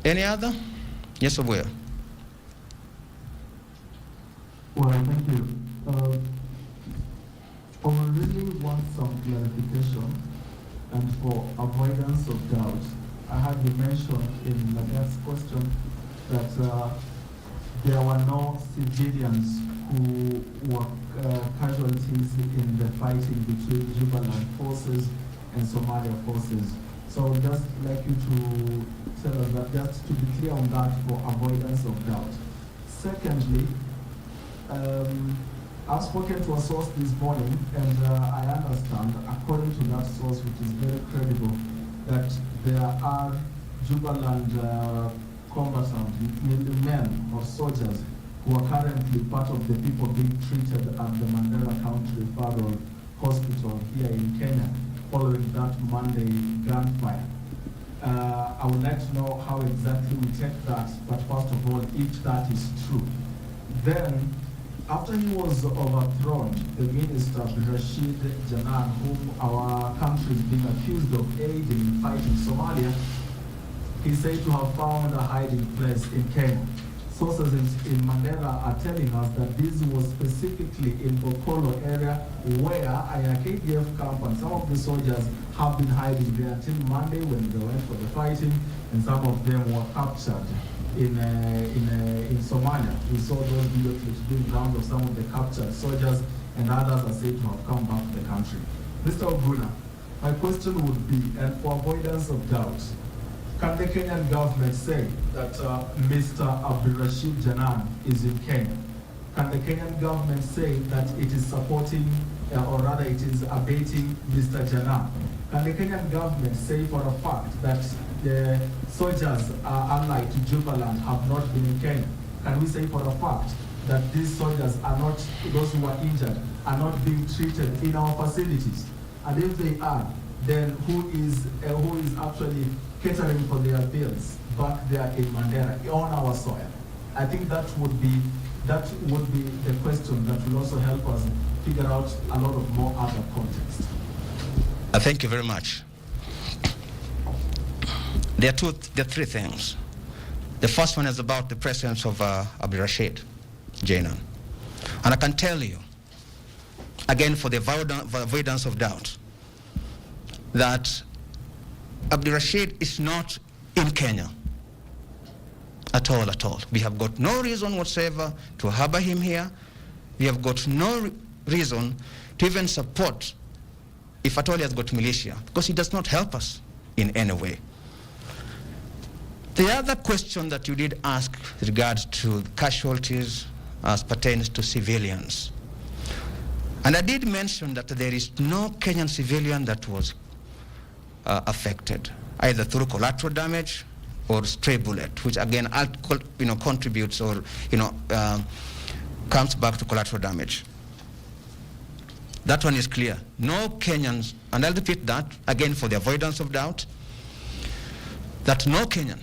Any other? Yes or where? Well, thank you. I really want some clarification, and for avoidance of doubt, I had you mention in the next question that there were no civilians who were casualties in the fighting between Jubaland forces and Somalia forces. So I would just like you to tell us that, just to be clear on that for avoidance of doubt. Secondly, I've spoken to a source this morning, and I understand, according to that source, which is very credible, that there are Jubaland combatants, men or soldiers, who are currently part of the people being treated at the Mandela County Referral Hospital here in Kenya, following that Monday gunfire. I would like to know how exactly we take that, but first of all, if that is true. Then, after he was overthrown, the minister, Rashid Janan, whom our country is being accused of aiding in fighting Somalia, he said to have found a hiding place in Kenya. Sources in Mandela are telling us that this was specifically in Bokolo area, where a KDF camp and some of the soldiers have been hiding there until Monday when they went for the fighting, and some of them were captured in Somalia. We saw those video clips being round of some of the captured soldiers, and others are said to have come back to the country. Mr. Oguna, my question would be, and for avoidance of doubt, can the Kenyan government say that Mr. Abdulrashid Janan is in Kenya? Can the Kenyan government say that it is supporting, or rather it is abating Mr. Janan? Can the Kenyan government say for a fact that the soldiers, unlike to Jubaland, have not been in Kenya? Can we say for a fact that these soldiers are not, those who are injured, are not being treated in our facilities? And if they are, then who is actually catering for their bills back there in Mandera on our soil? I think that would be the question that will also help us figure out a lot of more other context. Thank you very much. There are three things. The first one is about the presence of Abdul Rashid Jainan. And I can tell you, again for the avoidance of doubt, that Abdul Rashid is not in Kenya at all. We have got no reason whatsoever to harbor him here. We have got no reason to even support, if at all he has got militia, because he does not help us in any way. The other question that you did ask with regards to casualties as pertains to civilians. And I did mention that there is no Kenyan civilian that was affected, either through collateral damage or stray bullet, which again, contributes or, comes back to collateral damage. That one is clear. No Kenyans, and I'll repeat that again for the avoidance of doubt, that no Kenyan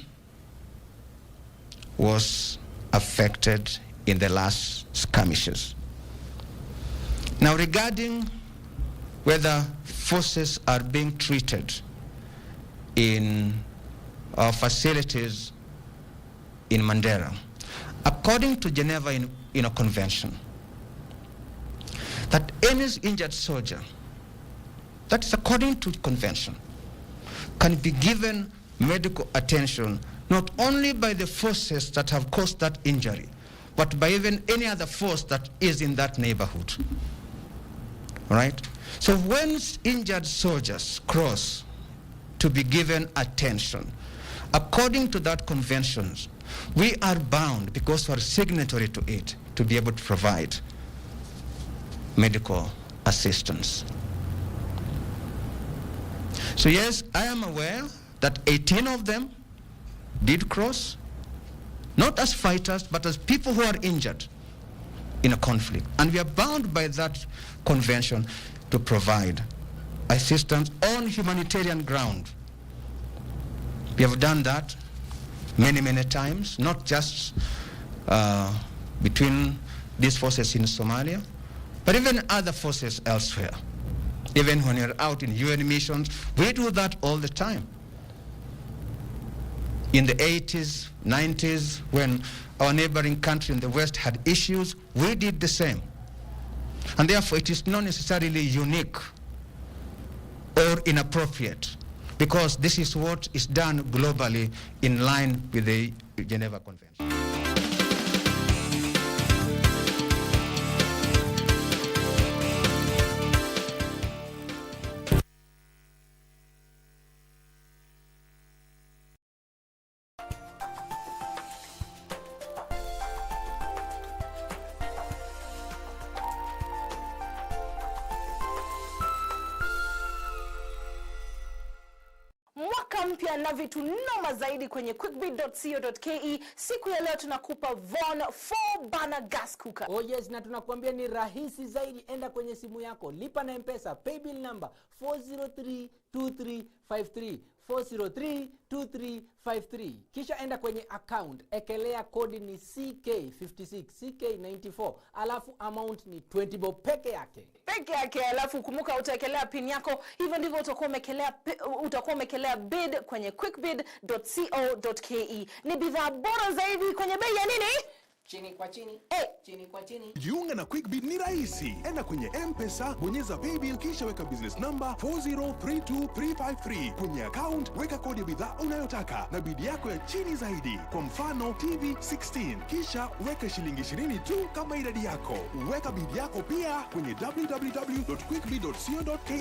was affected in the last skirmishes. Now, regarding whether forces are being treated in our facilities in Mandera, according to Geneva Convention, that any injured soldier, that is according to convention, can be given medical attention not only by the forces that have caused that injury, but by even any other force that is in that neighborhood. Right? So when injured soldiers cross to be given attention, according to that convention, we are bound, because we are signatory to it, to be able to provide medical assistance. So yes, I am aware that 18 of them did cross, not as fighters, but as people who are injured in a conflict. And we are bound by that convention to provide assistance on humanitarian ground. We have done that many, many times, not just between these forces in Somalia, but even other forces elsewhere. Even when you're out in UN missions, we do that all the time. In the 80s, 90s, when our neighboring country in the West had issues, we did the same. And therefore, it is not necessarily unique or inappropriate, because this is what is done globally in line with the Geneva Convention. Mpya na vitu noma zaidi kwenye quickbit.co.ke. Siku ya leo tunakupa Von 4 burner gas cooker. Oh yes, na tunakuambia ni rahisi zaidi. Enda kwenye simu yako, lipa na M-Pesa, paybill number 4032353 4032353. Kisha enda kwenye account, ekelea kodi ni CK56 CK94, alafu amount ni 20 bob peke yake. Alafu kumbuka utaekelea pin yako. Hivyo ndivyo utakuwa umekelea bid kwenye quickbid.co.ke. Ni bidhaa bora zaidi kwenye bei ya nini? Chini kwa chini. Chini kwa chini. Jiunga na Quickbid ni rahisi. Enda kwenye M-Pesa, bonyeza paybill, kisha weka business number 4032353. Kwenye account, weka kodi ya bidhaa unayotaka na bidi yako ya chini zaidi. Kwa mfano, TV 16. Kisha weka shilingi 20 tu kama idadi yako. Weka bidi yako pia kwenye www.quickbid.co.ke